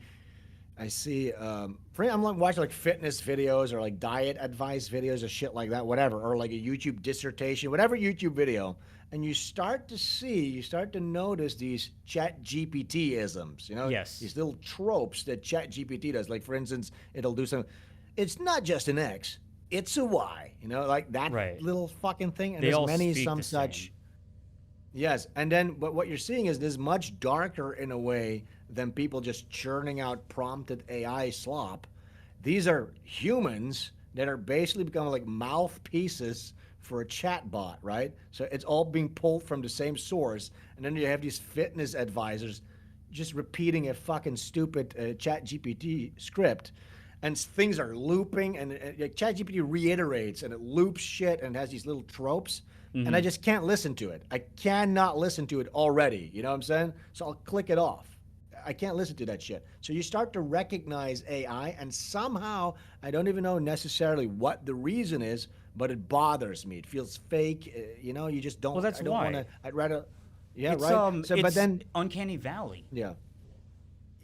I'm like watching like fitness videos or like diet advice videos or shit like that, whatever, or like a YouTube dissertation, whatever YouTube video, and you start to notice these Chat GPT isms, these little tropes that Chat GPT does. Like, for instance, it'll do something. It's not just an X, it's a Y, like that little fucking thing. And they there's some such. Yes, and then but what you're seeing is this much darker in a way than people just churning out prompted AI slop. These are humans that are basically becoming like mouthpieces for a chat bot, right? So it's all being pulled from the same source, and then you have these fitness advisors just repeating a fucking stupid Chat GPT script, and things are looping, and Chat GPT reiterates, and it loops shit, and has these little tropes. And I just can't listen to it. I cannot listen to it already. You know what I'm saying? So I'll click it off. I can't listen to that shit. So you start to recognize AI, and somehow, I don't even know necessarily what the reason is, but it bothers me. It feels fake. You just don't. Well, that's I don't why. Wanna, I'd rather. Yeah, it's, right. So, but then uncanny valley. Yeah.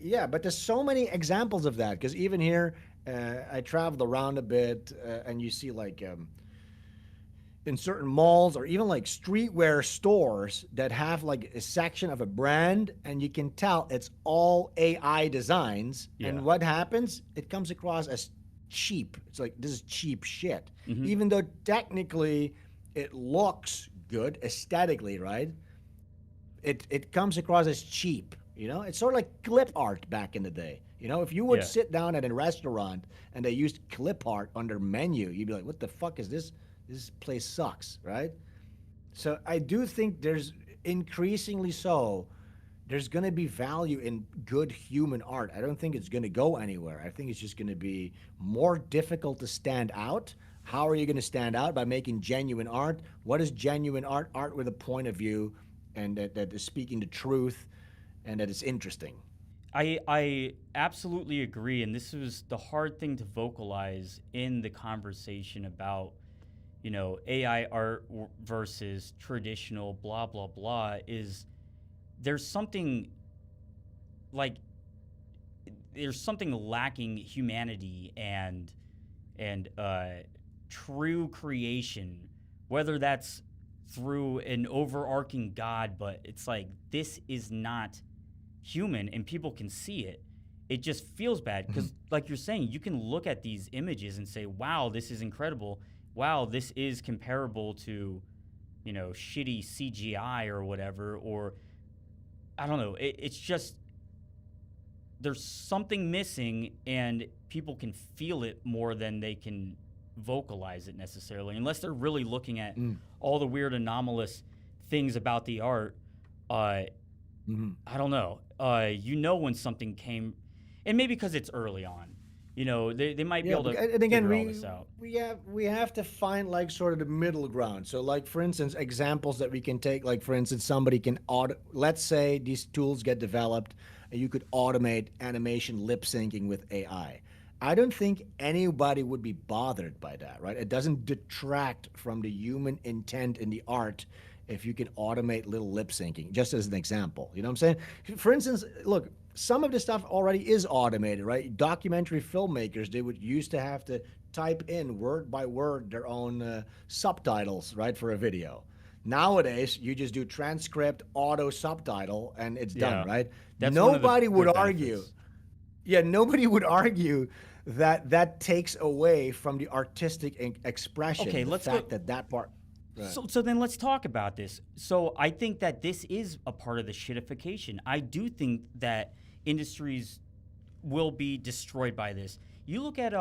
Yeah, but there's so many examples of that, because even here, I traveled around a bit, and you see like. In certain malls or even like streetwear stores that have like a section of a brand, and you can tell it's all AI designs. Yeah. And what happens? It comes across as cheap. It's like, this is cheap shit. Even though technically it looks good aesthetically, right? It comes across as cheap. It's sort of like clip art back in the day. If you would sit down at a restaurant and they used clip art on their menu, you'd be like, what the fuck is this? This place sucks, right? So I do think there's increasingly there's going to be value in good human art. I don't think it's going to go anywhere. I think it's just going to be more difficult to stand out. How are you going to stand out? By making genuine art. What is genuine art? Art with a point of view, and that is speaking the truth, and that is interesting. I absolutely agree, and this was the hard thing to vocalize in the conversation about AI art versus traditional blah, blah, blah, is there's something lacking humanity and true creation, whether that's through an overarching God, but it's like, this is not human, and people can see it. It just feels bad, because like you're saying, you can look at these images and say, wow, this is incredible. Wow, this is comparable to, shitty CGI or whatever, or I don't know. It's just, there's something missing, and people can feel it more than they can vocalize it necessarily, unless they're really looking at all the weird anomalous things about the art. I don't know. When something came, and maybe because it's early on. They might be able to and again, figure all this out. We have to find like sort of the middle ground. So like, for instance, examples that we can take, like for instance, somebody can let's say these tools get developed and you could automate animation lip syncing with AI. I don't think anybody would be bothered by that, right? It doesn't detract from the human intent in the art if you can automate little lip syncing, just as an example. You know what I'm saying? For instance, look, some of this stuff already is automated, right? Documentary filmmakers, they would used to have to type in word by word their own subtitles, right, for a video. Nowadays, you just do transcript, auto subtitle, and it's done, right? Nobody would argue. Yeah, nobody would argue that takes away from the artistic expression. Okay, let's go. That part. Right. So then let's talk about this. So I think that this is a part of the shitification. I do think that industries will be destroyed by this. You look at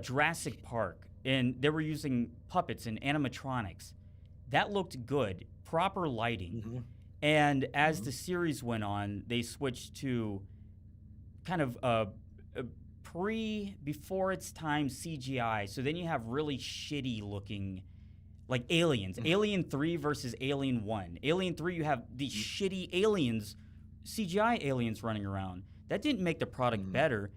Jurassic Park, and they were using puppets and animatronics. That looked good, proper lighting. And as the series went on, they switched to kind of before its time CGI. So then you have really shitty looking, like Aliens. Alien 3 versus Alien 1. Alien 3, you have these shitty aliens, CGI aliens running around. That didn't make the product better.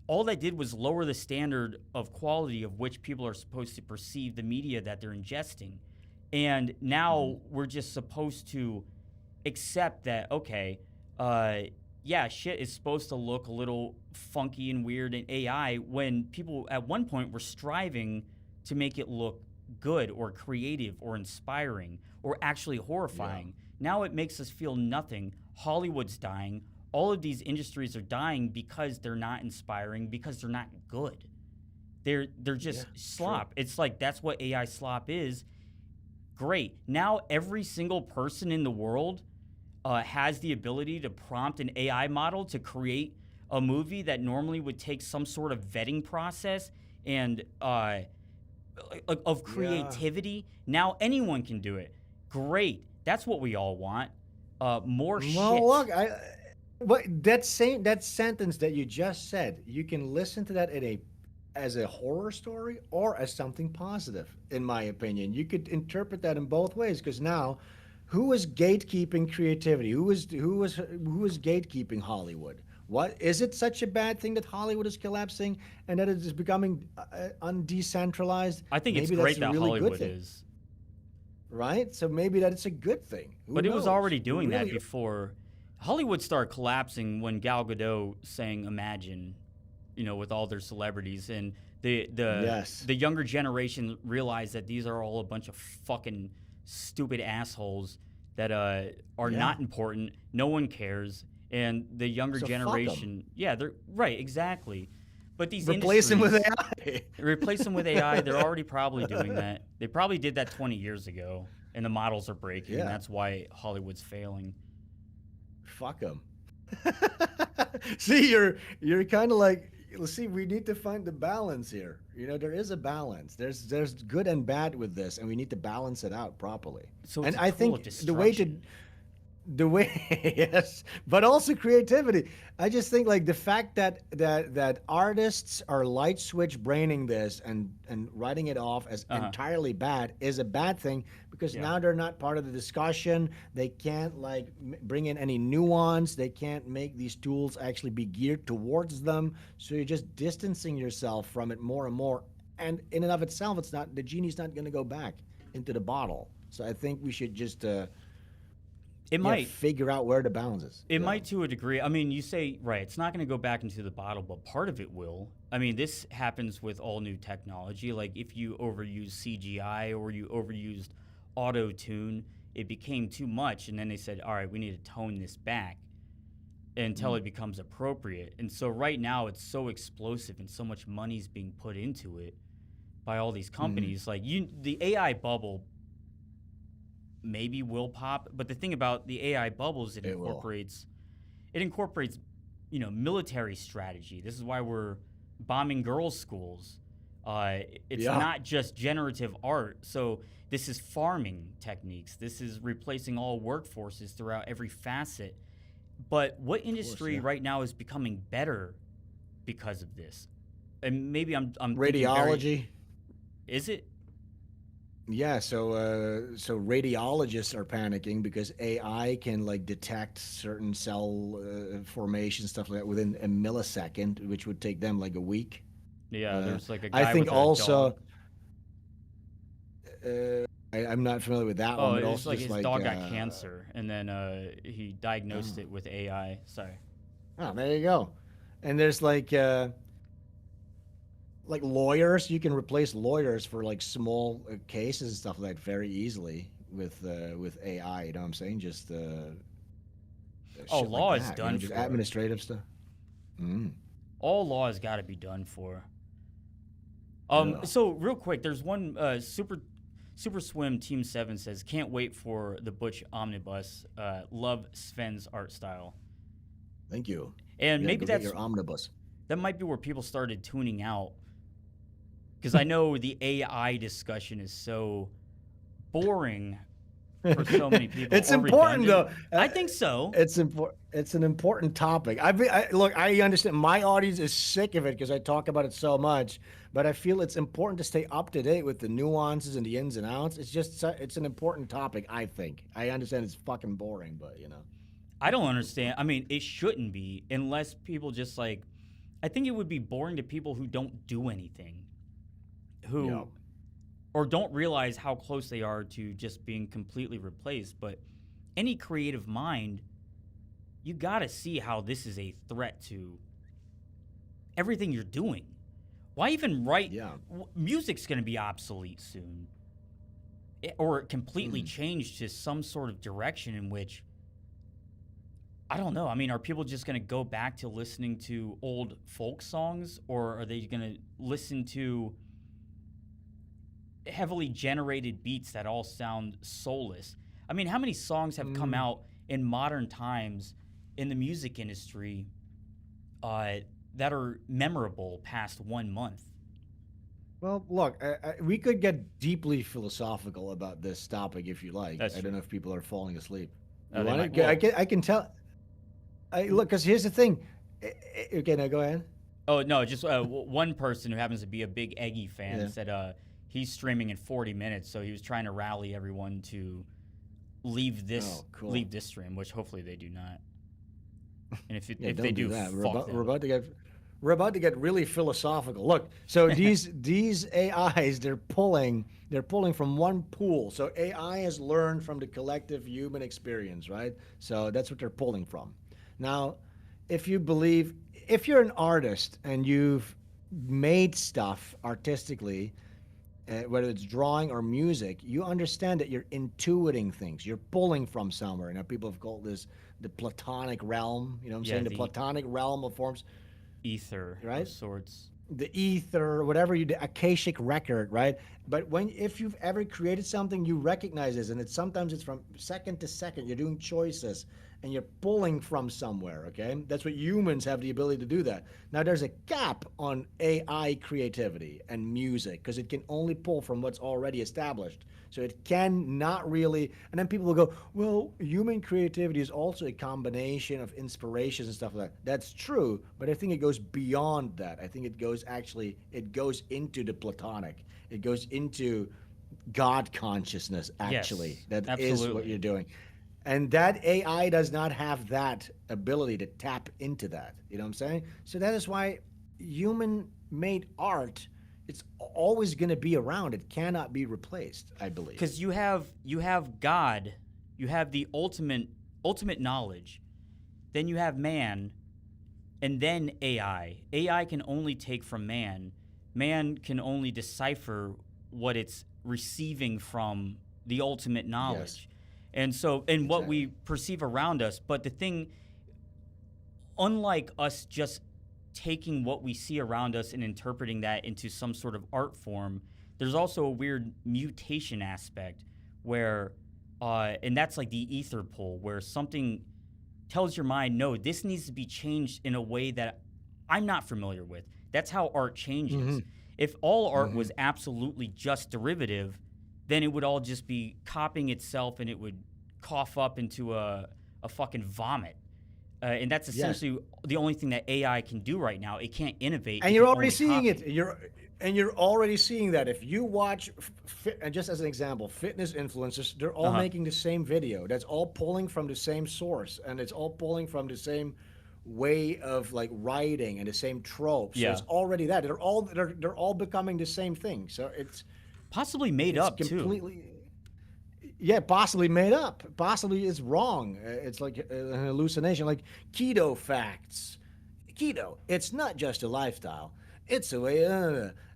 All that did was lower the standard of quality of which people are supposed to perceive the media that they're ingesting. And now we're just supposed to accept that, okay, yeah, shit is supposed to look a little funky and weird in AI when people at one point were striving to make it look good or creative or inspiring or actually horrifying. Now it makes us feel nothing. Hollywood's dying. All of these industries are dying because they're not inspiring, because they're not good. They're just slop. True. It's like that's what AI slop is. Great. Now every single person in the world has the ability to prompt an AI model to create a movie that normally would take some sort of vetting process and of creativity. Now anyone can do it. Great. That's what we all want. More shit. Well, look, that sentence that you just said, you can listen to that as a horror story or as something positive, in my opinion. You could interpret that in both ways, because now, who is gatekeeping creativity? Who is gatekeeping Hollywood? What is it such a bad thing that Hollywood is collapsing and that it is becoming undecentralized? I think maybe it's great that really Hollywood is. Right? So maybe that it's a good thing. But it was already doing that before. Hollywood started collapsing when Gal Gadot sang Imagine, with all their celebrities. And the younger generation realized that these are all a bunch of fucking stupid assholes that are not important. No one cares. And the younger generation, they're right, exactly. But these replace them with AI. Replace them with AI. They're already probably doing that. They probably did that 20 years ago, and the models are breaking. And that's why Hollywood's failing. Fuck them. See, you're kind of like, see, we need to find the balance here. There is a balance. There's good and bad with this, and we need to balance it out properly. So and I think the way yes, but also creativity. I just think like the fact that artists are light switch braining this and writing it off as entirely bad is a bad thing, because now they're not part of the discussion. They can't like bring in any nuance. They can't make these tools actually be geared towards them. So you're just distancing yourself from it more and more. And in and of itself, the genie's not going to go back into the bottle. So I think we should just it might figure out where the balance is. It might to a degree. I mean, you say, right, it's not going to go back into the bottle, but part of it will. I mean, this happens with all new technology. Like if you overuse CGI or you overused auto-tune, it became too much. And then they said, all right, we need to tone this back until it becomes appropriate. And so right now it's so explosive and so much money's being put into it by all these companies. Like the AI bubble maybe will pop, but the thing about the AI bubble is it incorporates military strategy. This is why we're bombing girls' schools. It's not just generative art. So this is farming techniques. This is replacing all workforces throughout every facet. But what industry right now is becoming better because of this? And maybe I'm radiology. Is it? Yeah, so radiologists are panicking because AI can like detect certain cell formation stuff like that within a millisecond, which would take them like a week. Yeah, there's like a guy I think with a also. dog. I'm not familiar with that one. But it's also like just his dog got cancer, and then he diagnosed it with AI. Sorry. Oh, there you go. And there's like lawyers. You can replace lawyers for like small cases and stuff like that very easily with AI. You know what I'm saying? Just law like is that, done just for. administrative stuff. All law has got to be done for. So real quick, there's one Super Swim Team 7 says, can't wait for the Butch Omnibus. Love Sven's art style. Thank you. And maybe that's your omnibus. That might be where people started tuning out. Because I know the AI discussion is so boring for so many people. It's or important though. redundant. I think so. It's important. It's an important topic. Look, I understand my audience is sick of it because I talk about it so much, but I feel it's important to stay up to date with the nuances and the ins and outs. It's an important topic. I think. I understand it's fucking boring, but you know. I don't understand. I mean, it shouldn't be unless people just like. I think it would be boring to people who don't do anything, or don't realize how close they are to just being completely replaced. But any creative mind, you got to see how this is a threat to everything you're doing. Why even write? Yeah. Music's going to be obsolete soon, or completely changed to some sort of direction in which. I don't know. I mean, are people just going to go back to listening to old folk songs, or are they going to listen to heavily generated beats that all sound soulless? I mean, how many songs have come out in modern times in the music industry that are memorable past 1 month? Well, look, we could get deeply philosophical about this topic if you like. I don't know if people are falling asleep. I can tell. Look, because here's the thing. Okay, now go ahead. Oh, no, just one person who happens to be a big Eggy fan said he's streaming in 40 minutes, so he was trying to rally everyone to leave this stream, which hopefully they do not. And if they do, we're about to get really philosophical. Look, so these AIs, they're pulling from one pool. So AI has learned from the collective human experience, right? So that's what they're pulling from. Now, if you're an artist and you've made stuff artistically, whether it's drawing or music, you understand that you're intuiting things. You're pulling from somewhere. Now, people have called this the Platonic realm. You know what I'm saying? The Platonic realm of forms. Ether, right? Of sorts. The ether, whatever the Akashic record, right? But if you've ever created something, you recognize this, and sometimes it's from second to second. You're doing choices, and you're pulling from somewhere, okay? That's what humans have the ability to do that. Now, there's a cap on AI creativity and music because it can only pull from what's already established. So it can not really, and then people will go, well, human creativity is also a combination of inspirations and stuff like that. That's true, but I think it goes beyond that. I think it goes into the Platonic. It goes into God consciousness, actually. Yes, that absolutely. is what you're doing. And that AI does not have that ability to tap into that. You know what I'm saying? So that is why human-made art, it's always going to be around. It cannot be replaced, I believe. Because you have God, you have the ultimate knowledge, then you have man, and then AI. AI can only take from man. Man can only decipher what it's receiving from the ultimate knowledge. Yes. And what we perceive around us. But the thing, unlike us just taking what we see around us and interpreting that into some sort of art form, there's also a weird mutation aspect where, and that's like the ether pull, where something tells your mind, no, this needs to be changed in a way that I'm not familiar with. That's how art changes. Mm-hmm. If all art was absolutely just derivative, then it would all just be copying itself and it would cough up into a fucking vomit. And that's essentially the only thing that AI can do right now. It can't innovate. And you're already seeing it. You're already seeing that. If you watch, and just as an example, fitness influencers, they're all making the same video. That's all pulling from the same source, and it's all pulling from the same way of like writing and the same tropes. So it's already that. They're all becoming the same thing. So it's possibly made up completely, too. Yeah, possibly made up. Possibly it's wrong. It's like an hallucination. Like keto facts. Keto. It's not just a lifestyle. It's a way.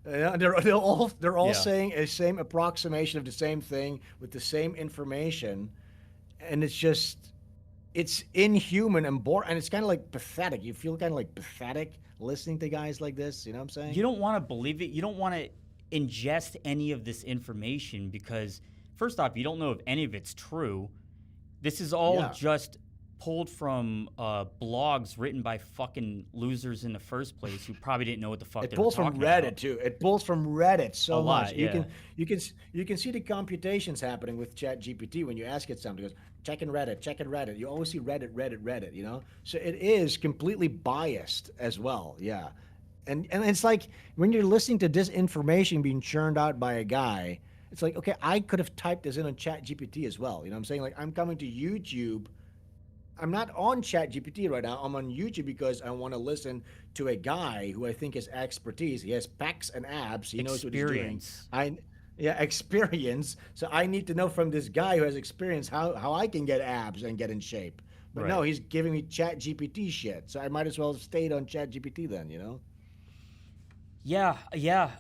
They're all saying a same approximation of the same thing with the same information, and it's inhuman and boring, and it's kind of like pathetic. You feel kind of like pathetic listening to guys like this. You know what I'm saying? You don't want to believe it. You don't want to ingest any of this information because, first off, you don't know if any of it's true. This is all just pulled from blogs written by fucking losers in the first place who probably didn't know what the fuck It they were pulls from talking Reddit about. too. It pulls from Reddit so A lot, much. yeah. You can see the computations happening with ChatGPT when you ask it something. It goes, check in Reddit. You always see Reddit. You know, so it is completely biased as well. Yeah, and it's like when you're listening to this information being churned out by a guy, it's like, okay, I could have typed this in on ChatGPT as well. You know what I'm saying? Like, I'm coming to YouTube. I'm not on ChatGPT right now. I'm on YouTube because I want to listen to a guy who I think has expertise. He has pecs and abs. He knows what he's doing. Experience. So I need to know from this guy who has experience how I can get abs and get in shape. But no, he's giving me ChatGPT shit. So I might as well have stayed on ChatGPT then, you know? Yeah,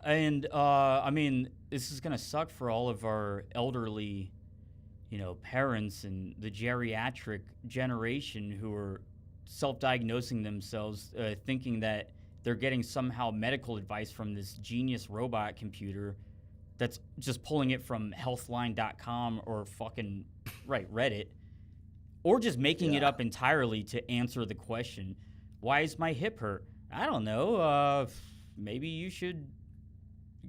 and I mean, this is gonna suck for all of our elderly, parents and the geriatric generation who are self-diagnosing themselves, thinking that they're getting somehow medical advice from this genius robot computer that's just pulling it from healthline.com or fucking Reddit, or just making it up entirely to answer the question, why is my hip hurt? I don't know. Maybe you should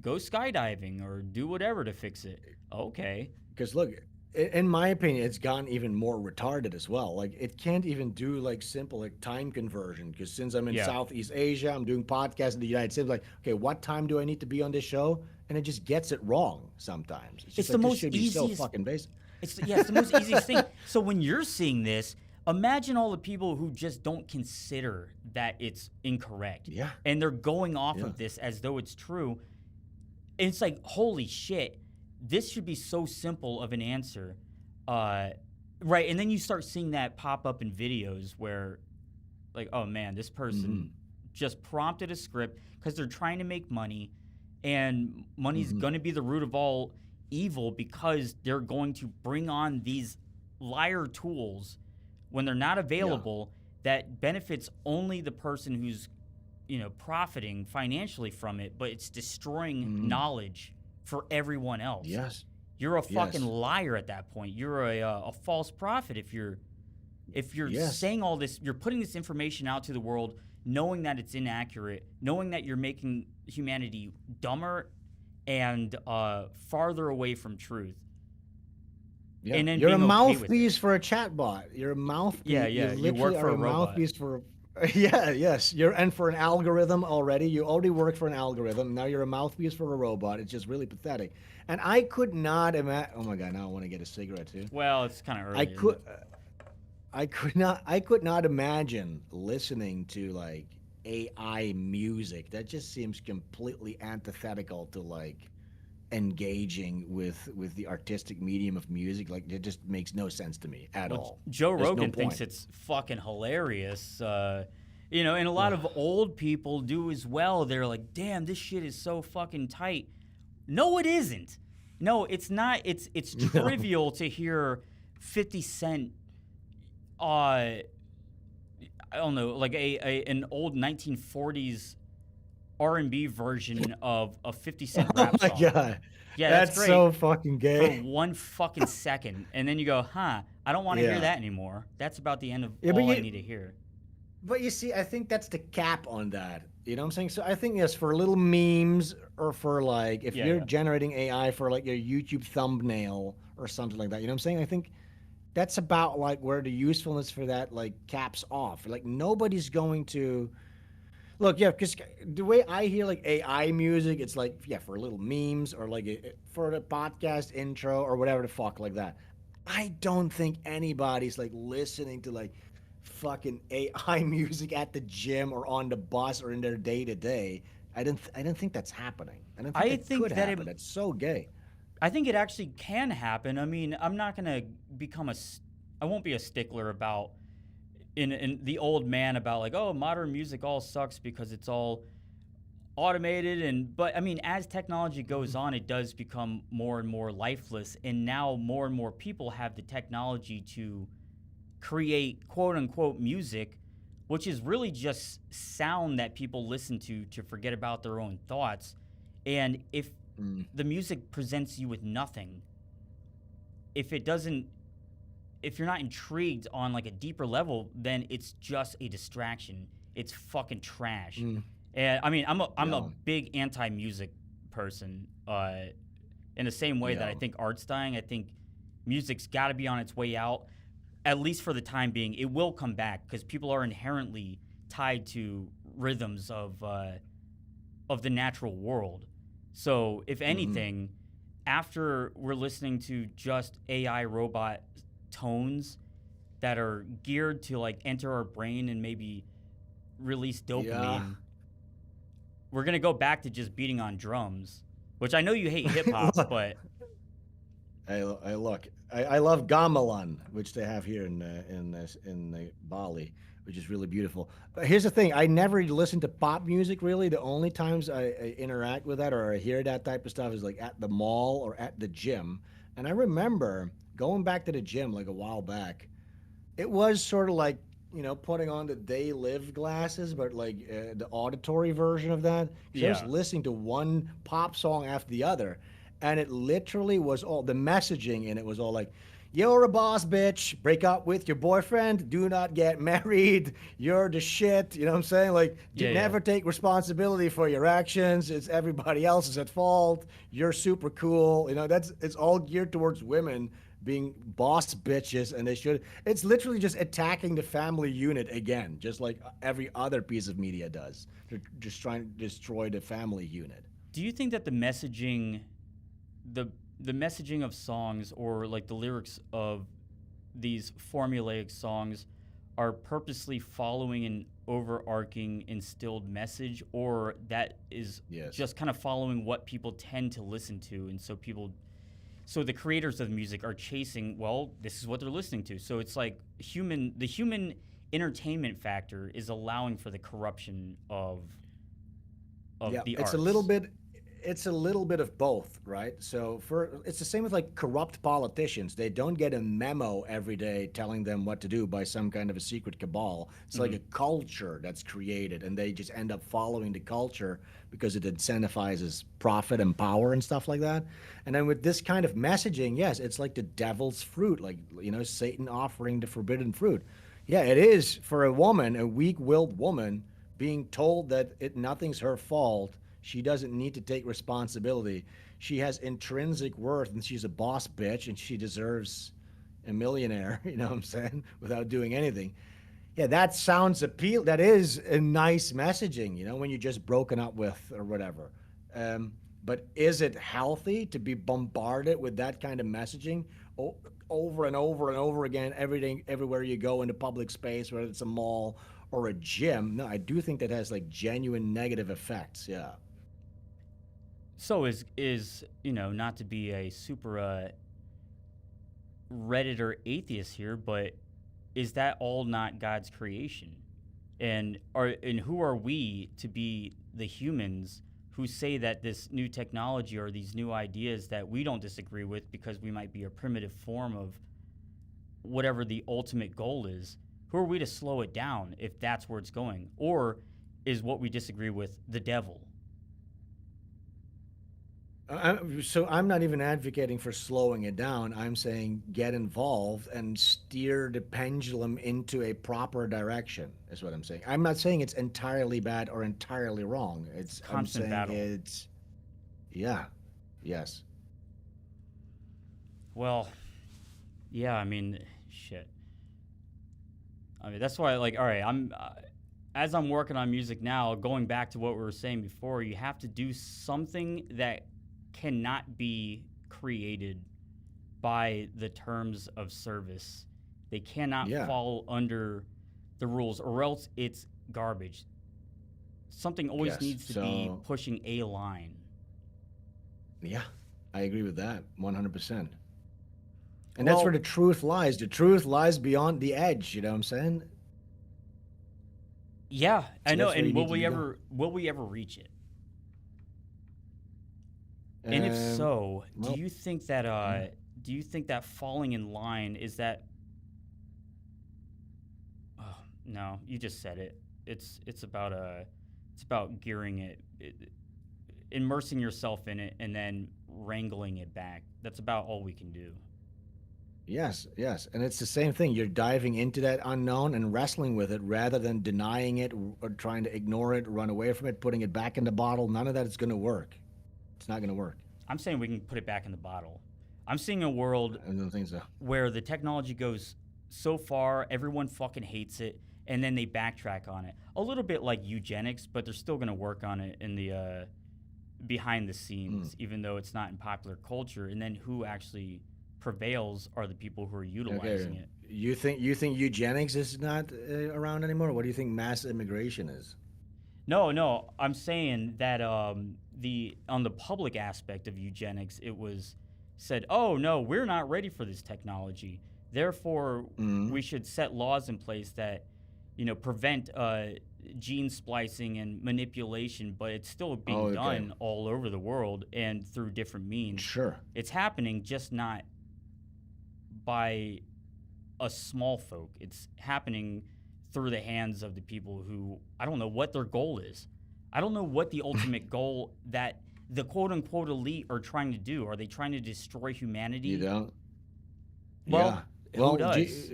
go skydiving or do whatever to fix it. Okay. Because look, in my opinion, it's gotten even more retarded as well. Like, it can't even do like simple like time conversion. Because since I'm in Southeast Asia, I'm doing podcasts in the United States. Like, okay, what time do I need to be on this show? And it just gets it wrong sometimes. It's just the like, most this should be easiest. so fucking basic. It's the most easiest thing. So when you're seeing this, imagine all the people who just don't consider that it's incorrect. Yeah. And they're going off of this as though it's true. And it's like, holy shit, this should be so simple of an answer. Right. And then you start seeing that pop up in videos where, like, oh man, this person just prompted a script because they're trying to make money, and money's going to be the root of all evil because they're going to bring on these liar tools when they're not available that benefits only the person who's, profiting financially from it, but it's destroying knowledge for everyone else. Yes. You're a fucking liar at that point. You're a false prophet if you're saying all this, you're putting this information out to the world knowing that it's inaccurate, knowing that you're making humanity dumber and farther away from truth. Yeah. And then you're a being okay mouthpiece for a chatbot. You're a mouthpiece. Yeah. You work for a robot. Mouthpiece for. You're for an algorithm already. You already work for an algorithm. Now you're a mouthpiece for a robot. It's just really pathetic. And I could not imagine. Oh my god! Now I want to get a cigarette too. Well, it's kind of early. I could not imagine listening to like AI music. That just seems completely antithetical to like engaging with the artistic medium of music. Like, it just makes no sense to me at all. Joe Rogan thinks it's fucking hilarious, and a lot of old people do as well. They're like, damn, this shit is so fucking tight. No, it isn't. No, it's not. It's trivial to hear 50 Cent, I don't know, like an old 1940s R&B version of a 50 Cent rap song. Oh my god. Yeah, that's great so fucking gay. for 1 fucking second, and then you go, I don't want to hear that anymore. That's about the end of all I need to hear. But you see, I think that's the cap on that. You know what I'm saying? So I think, yes, for little memes or for like, if you're generating AI for like your YouTube thumbnail or something like that, you know what I'm saying? I think that's about like where the usefulness for that like caps off. Like, nobody's going to look, because the way I hear like AI music, it's like, for little memes or like for the podcast intro or whatever the fuck like that. I don't think anybody's like listening to like fucking AI music at the gym or on the bus or in their day to day. I don't think that's happening. I don't think that could happen. That's so gay. I think it actually can happen. I mean, I'm not gonna I won't be a stickler about in the old man about like, oh, modern music all sucks because it's all automated, but I mean, as technology goes on, it does become more and more lifeless, and now more and more people have the technology to create quote unquote music, which is really just sound that people listen to forget about their own thoughts. And if the music presents you with nothing, if it doesn't intrigued on like a deeper level, then it's just a distraction. It's fucking trash. And I mean, I'm a big anti-music person. In the same way that I think art's dying, I think music's got to be on its way out, at least for the time being. It will come back because people are inherently tied to rhythms of the natural world. So if anything, after we're listening to just AI robot tones that are geared to like enter our brain and maybe release dopamine, we're gonna go back to just beating on drums, which I know you hate hip hop, but I love gamelan, which they have here in the Bali, which is really beautiful. But here's the thing: I never listen to pop music really. The only times I interact with that or I hear that type of stuff is like at the mall or at the gym. And I remember going back to the gym like a while back. It was sort of like, you know, putting on the They Live glasses, but like the auditory version of that. I was listening to one pop song after the other, and it literally was all the messaging in it was all like, "You're a boss bitch, break up with your boyfriend, do not get married, you're the shit," you know what I'm saying? Like, never take responsibility for your actions, it's everybody else's at fault, you're super cool, you know, it's all geared towards women being boss bitches, and it's literally just attacking the family unit again, just like every other piece of media does. They're just trying to destroy the family unit. Do you think that the messaging of songs or like the lyrics of these formulaic songs are purposely following an overarching instilled message, or that is just kind of following what people tend to listen to, and so the creators of music are chasing, well, this is what they're listening to. So it's like the human entertainment factor is allowing for the corruption of the arts. It's a little bit of both, right? So it's the same with like corrupt politicians. They don't get a memo every day telling them what to do by some kind of a secret cabal. It's like a culture that's created, and they just end up following the culture because it incentivizes profit and power and stuff like that. And then with this kind of messaging, yes, it's like the devil's fruit, like, you know, Satan offering the forbidden fruit. Yeah, it is for a woman, a weak-willed woman, being told that nothing's her fault. She doesn't need to take responsibility. She has intrinsic worth, and she's a boss bitch, and she deserves a millionaire, you know what I'm saying, without doing anything. Yeah, that sounds appeal. That is a nice messaging, you know, when you're just broken up with or whatever. But is it healthy to be bombarded with that kind of messaging over and over and over again, everywhere you go in the public space, whether it's a mall or a gym? No, I do think that has like genuine negative effects. Yeah. So is you know, not to be a super Redditor atheist here, but is that all not God's creation? And who are we to be the humans who say that this new technology or these new ideas that we don't disagree with because we might be a primitive form of whatever the ultimate goal is? Who are we to slow it down if that's where it's going? Or is what we disagree with the devil? So I'm not even advocating for slowing it down. I'm saying get involved and steer the pendulum into a proper direction, is what I'm saying. I'm not saying it's entirely bad or entirely wrong. I'm saying battle. It's, yeah, yes. Well, yeah, I mean, shit. I mean, that's why, like, all right, as I'm working on music now, going back to what we were saying before, you have to do something that cannot be created by the terms of service. They cannot fall under the rules, or else it's garbage. Something always needs to be pushing a line. Yeah, I agree with that 100%. And that's where the truth lies. The truth lies beyond the edge, you know what I'm saying? Yeah, I know. And will we ever reach it? And if so, do you think that falling in line is that? Oh, no, you just said it. It's about gearing it, immersing yourself in it, and then wrangling it back. That's about all we can do. Yes, yes. And it's the same thing. You're diving into that unknown and wrestling with it rather than denying it or trying to ignore it, run away from it, putting it back in the bottle. None of that is going to work. It's not going to work. I'm saying we can put it back in the bottle. I'm seeing a world I don't think so. where the technology goes so far, everyone fucking hates it, and then they backtrack on it. A little bit like eugenics, but they're still going to work on it in the behind the scenes, even though it's not in popular culture. And then who actually prevails are the people who are utilizing it. You think eugenics is not around anymore? What do you think mass immigration is? No, I'm saying that on the public aspect of eugenics, it was said, oh no, we're not ready for this technology. Therefore, we should set laws in place that, prevent gene splicing and manipulation, but it's still being done all over the world and through different means. Sure. It's happening, just not by a small folk. It's happening through the hands of the people who, I don't know what their goal is. I don't know what the ultimate goal that the quote-unquote elite are trying to do. Are they trying to destroy humanity? You don't? Well, who does?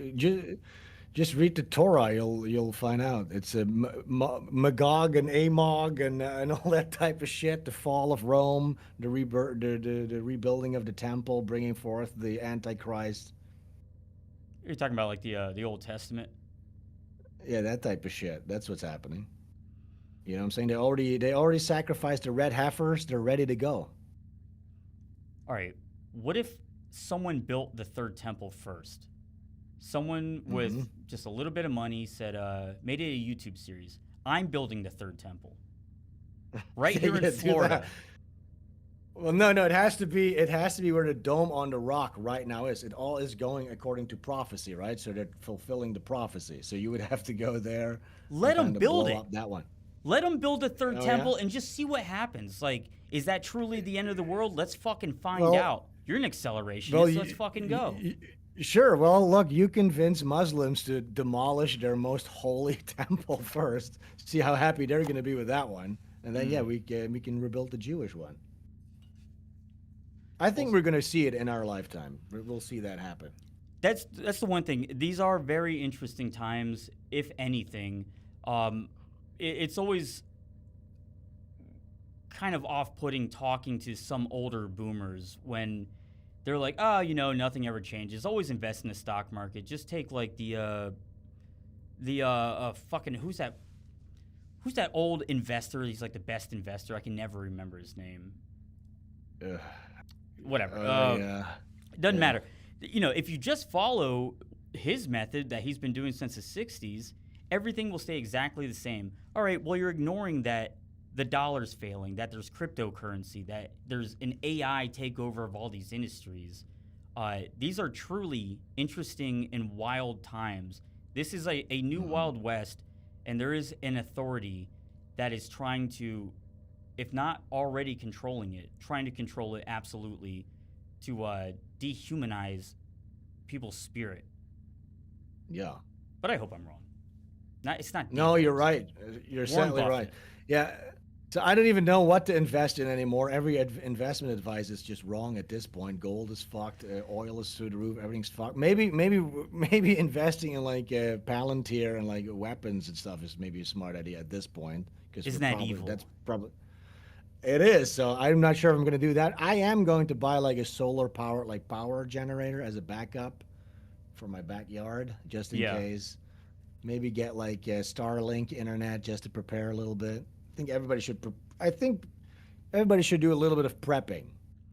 Just read the Torah. You'll find out. It's a Magog and Amog and all that type of shit. The fall of Rome, the rebuilding of the temple, bringing forth the Antichrist. You're talking about like the Old Testament? Yeah, that type of shit. That's what's happening. You know what I'm saying? They already sacrificed the red heifers. They're ready to go. All right. What if someone built the third temple first? Someone with just a little bit of money said, made it a YouTube series. I'm building the third temple. Right here in Florida. Well, no, it has to be where the dome on the rock right now is. It all is going according to prophecy, right? So they're fulfilling the prophecy. So you would have to go there. Let them build it. That one. Let them build a third temple and just see what happens. Like, is that truly the end of the world? Let's fucking find out. You're an accelerationist. Well, let's fucking go. Sure. Well, look, you convince Muslims to demolish their most holy temple first. See how happy they're going to be with that one, and then we can rebuild the Jewish one. I think we're going to see it in our lifetime. We'll see that happen. That's the one thing. These are very interesting times. If anything, it's always kind of off-putting talking to some older boomers when they're like, oh, nothing ever changes. Always invest in the stock market. Just take like the fucking who's that old investor? He's like the best investor. I can never remember his name. Whatever. Doesn't matter. If you just follow his method that he's been doing since the 60s, everything will stay exactly the same. All right, well, you're ignoring that the dollar's failing, that there's cryptocurrency, that there's an AI takeover of all these industries. These are truly interesting and wild times. This is a new Wild West, and there is an authority that is trying to, if not already controlling it, trying to control it absolutely to dehumanize people's spirit. Yeah. But I hope I'm wrong. It's not. No, you're right. You're certainly right. Yeah. So I don't even know what to invest in anymore. Every investment advice is just wrong at this point. Gold is fucked. Oil is through the roof. Everything's fucked. Maybe investing in like Palantir and like weapons and stuff is maybe a smart idea at this point. Isn't that evil? That's probably. It is. So I'm not sure if I'm going to do that. I am going to buy like a solar power generator as a backup for my backyard, just in case. Maybe get like Starlink internet just to prepare a little bit. I think everybody should do a little bit of prepping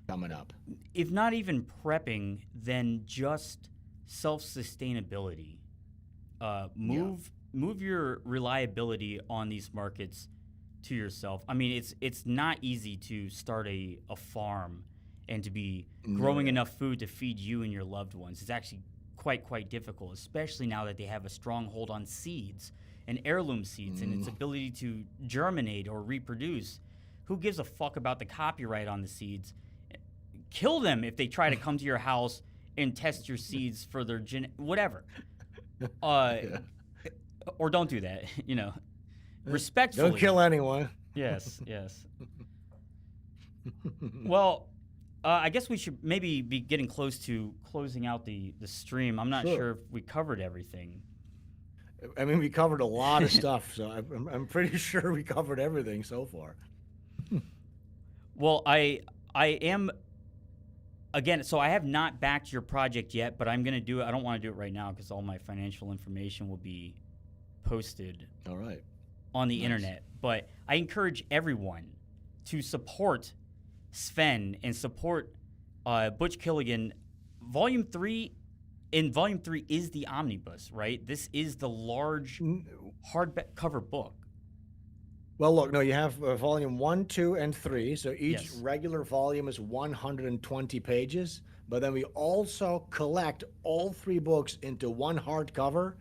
coming up. If not even prepping, then just self-sustainability. Move your reliability on these markets to yourself. I mean, it's not easy to start a farm and to be growing enough food to feed you and your loved ones. It's actually quite difficult, especially now that they have a stronghold on seeds and heirloom seeds and its ability to germinate or reproduce. Who gives a fuck about the copyright on the seeds? Kill them if they try to come to your house and test your seeds for their whatever. Or don't do that, respectfully. Don't kill anyone. Yes. Well, I guess we should maybe be getting close to closing out the stream. I'm not sure if we covered everything. I mean, we covered a lot of stuff, so I'm pretty sure we covered everything so far. Well, I am, again, so I have not backed your project yet, but I'm going to do it. I don't want to do it right now because all my financial information will be posted on the internet. But I encourage everyone to support Sven and support Butch Killigan. Volume 3 is the omnibus, right? This is the large hardcover book. Well, look, no, you have volume 1, 2, and 3. So each regular volume is 120 pages. But then we also collect all 3 books into one hardcover.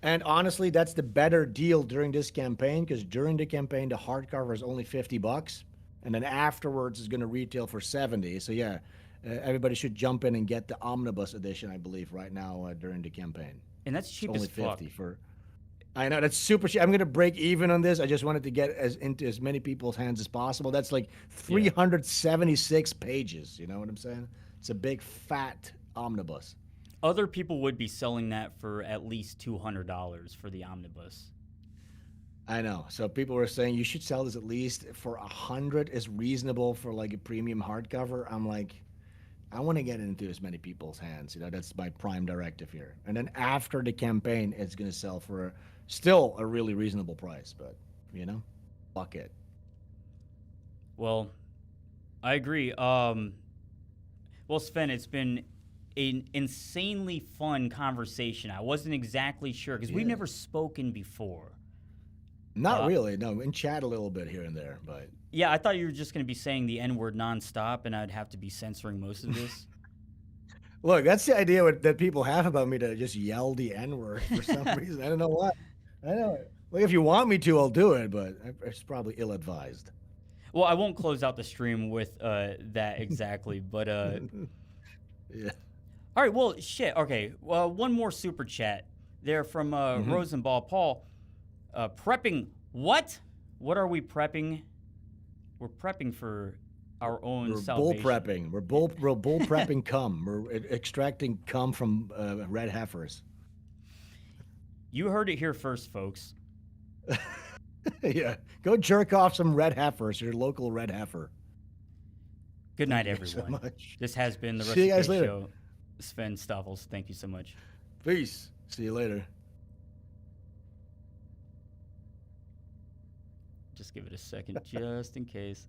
And honestly, that's the better deal during this campaign, because during the campaign, the hardcover is only $50. And then afterwards, it's going to retail for $70. So yeah, everybody should jump in and get the omnibus edition, I believe, right now during the campaign. And that's cheap as fuck. Only $50 for... I know, that's super cheap. I'm going to break even on this. I just wanted to get into as many people's hands as possible. That's like 376 pages. You know what I'm saying? It's a big, fat omnibus. Other people would be selling that for at least $200 for the omnibus. I know. So people were saying you should sell this at least for $100 is reasonable for like a premium hardcover. I'm like, I want to get it into as many people's hands. You know, that's my prime directive here. And then after the campaign, it's going to sell for still a really reasonable price. But, you know, fuck it. Well, I agree. Well, Sven, it's been an insanely fun conversation. I wasn't exactly sure because we've never spoken before. Not really. No, in chat a little bit here and there, but... Yeah, I thought you were just going to be saying the N-word nonstop, and I'd have to be censoring most of this. Look, that's the idea that people have about me, to just yell the N-word for some reason. I don't know why. I know. Like, if you want me to, I'll do it, but it's probably ill-advised. Well, I won't close out the stream with that exactly, but... Yeah. All right, well, shit. Okay, well, one more super chat there from Rosenball Paul. Prepping what? What are we prepping? We're prepping for our own salvation. Bull prepping. We're bull prepping cum. We're extracting cum from red heifers. You heard it here first, folks. Yeah. Go jerk off some red heifers, your local red heifer. Good night, Thank you everyone. so much. This has been the See you guys Recipe later. Show. Sven Stoffels, thank you so much. Peace. See you later. Just give it a second, just in case.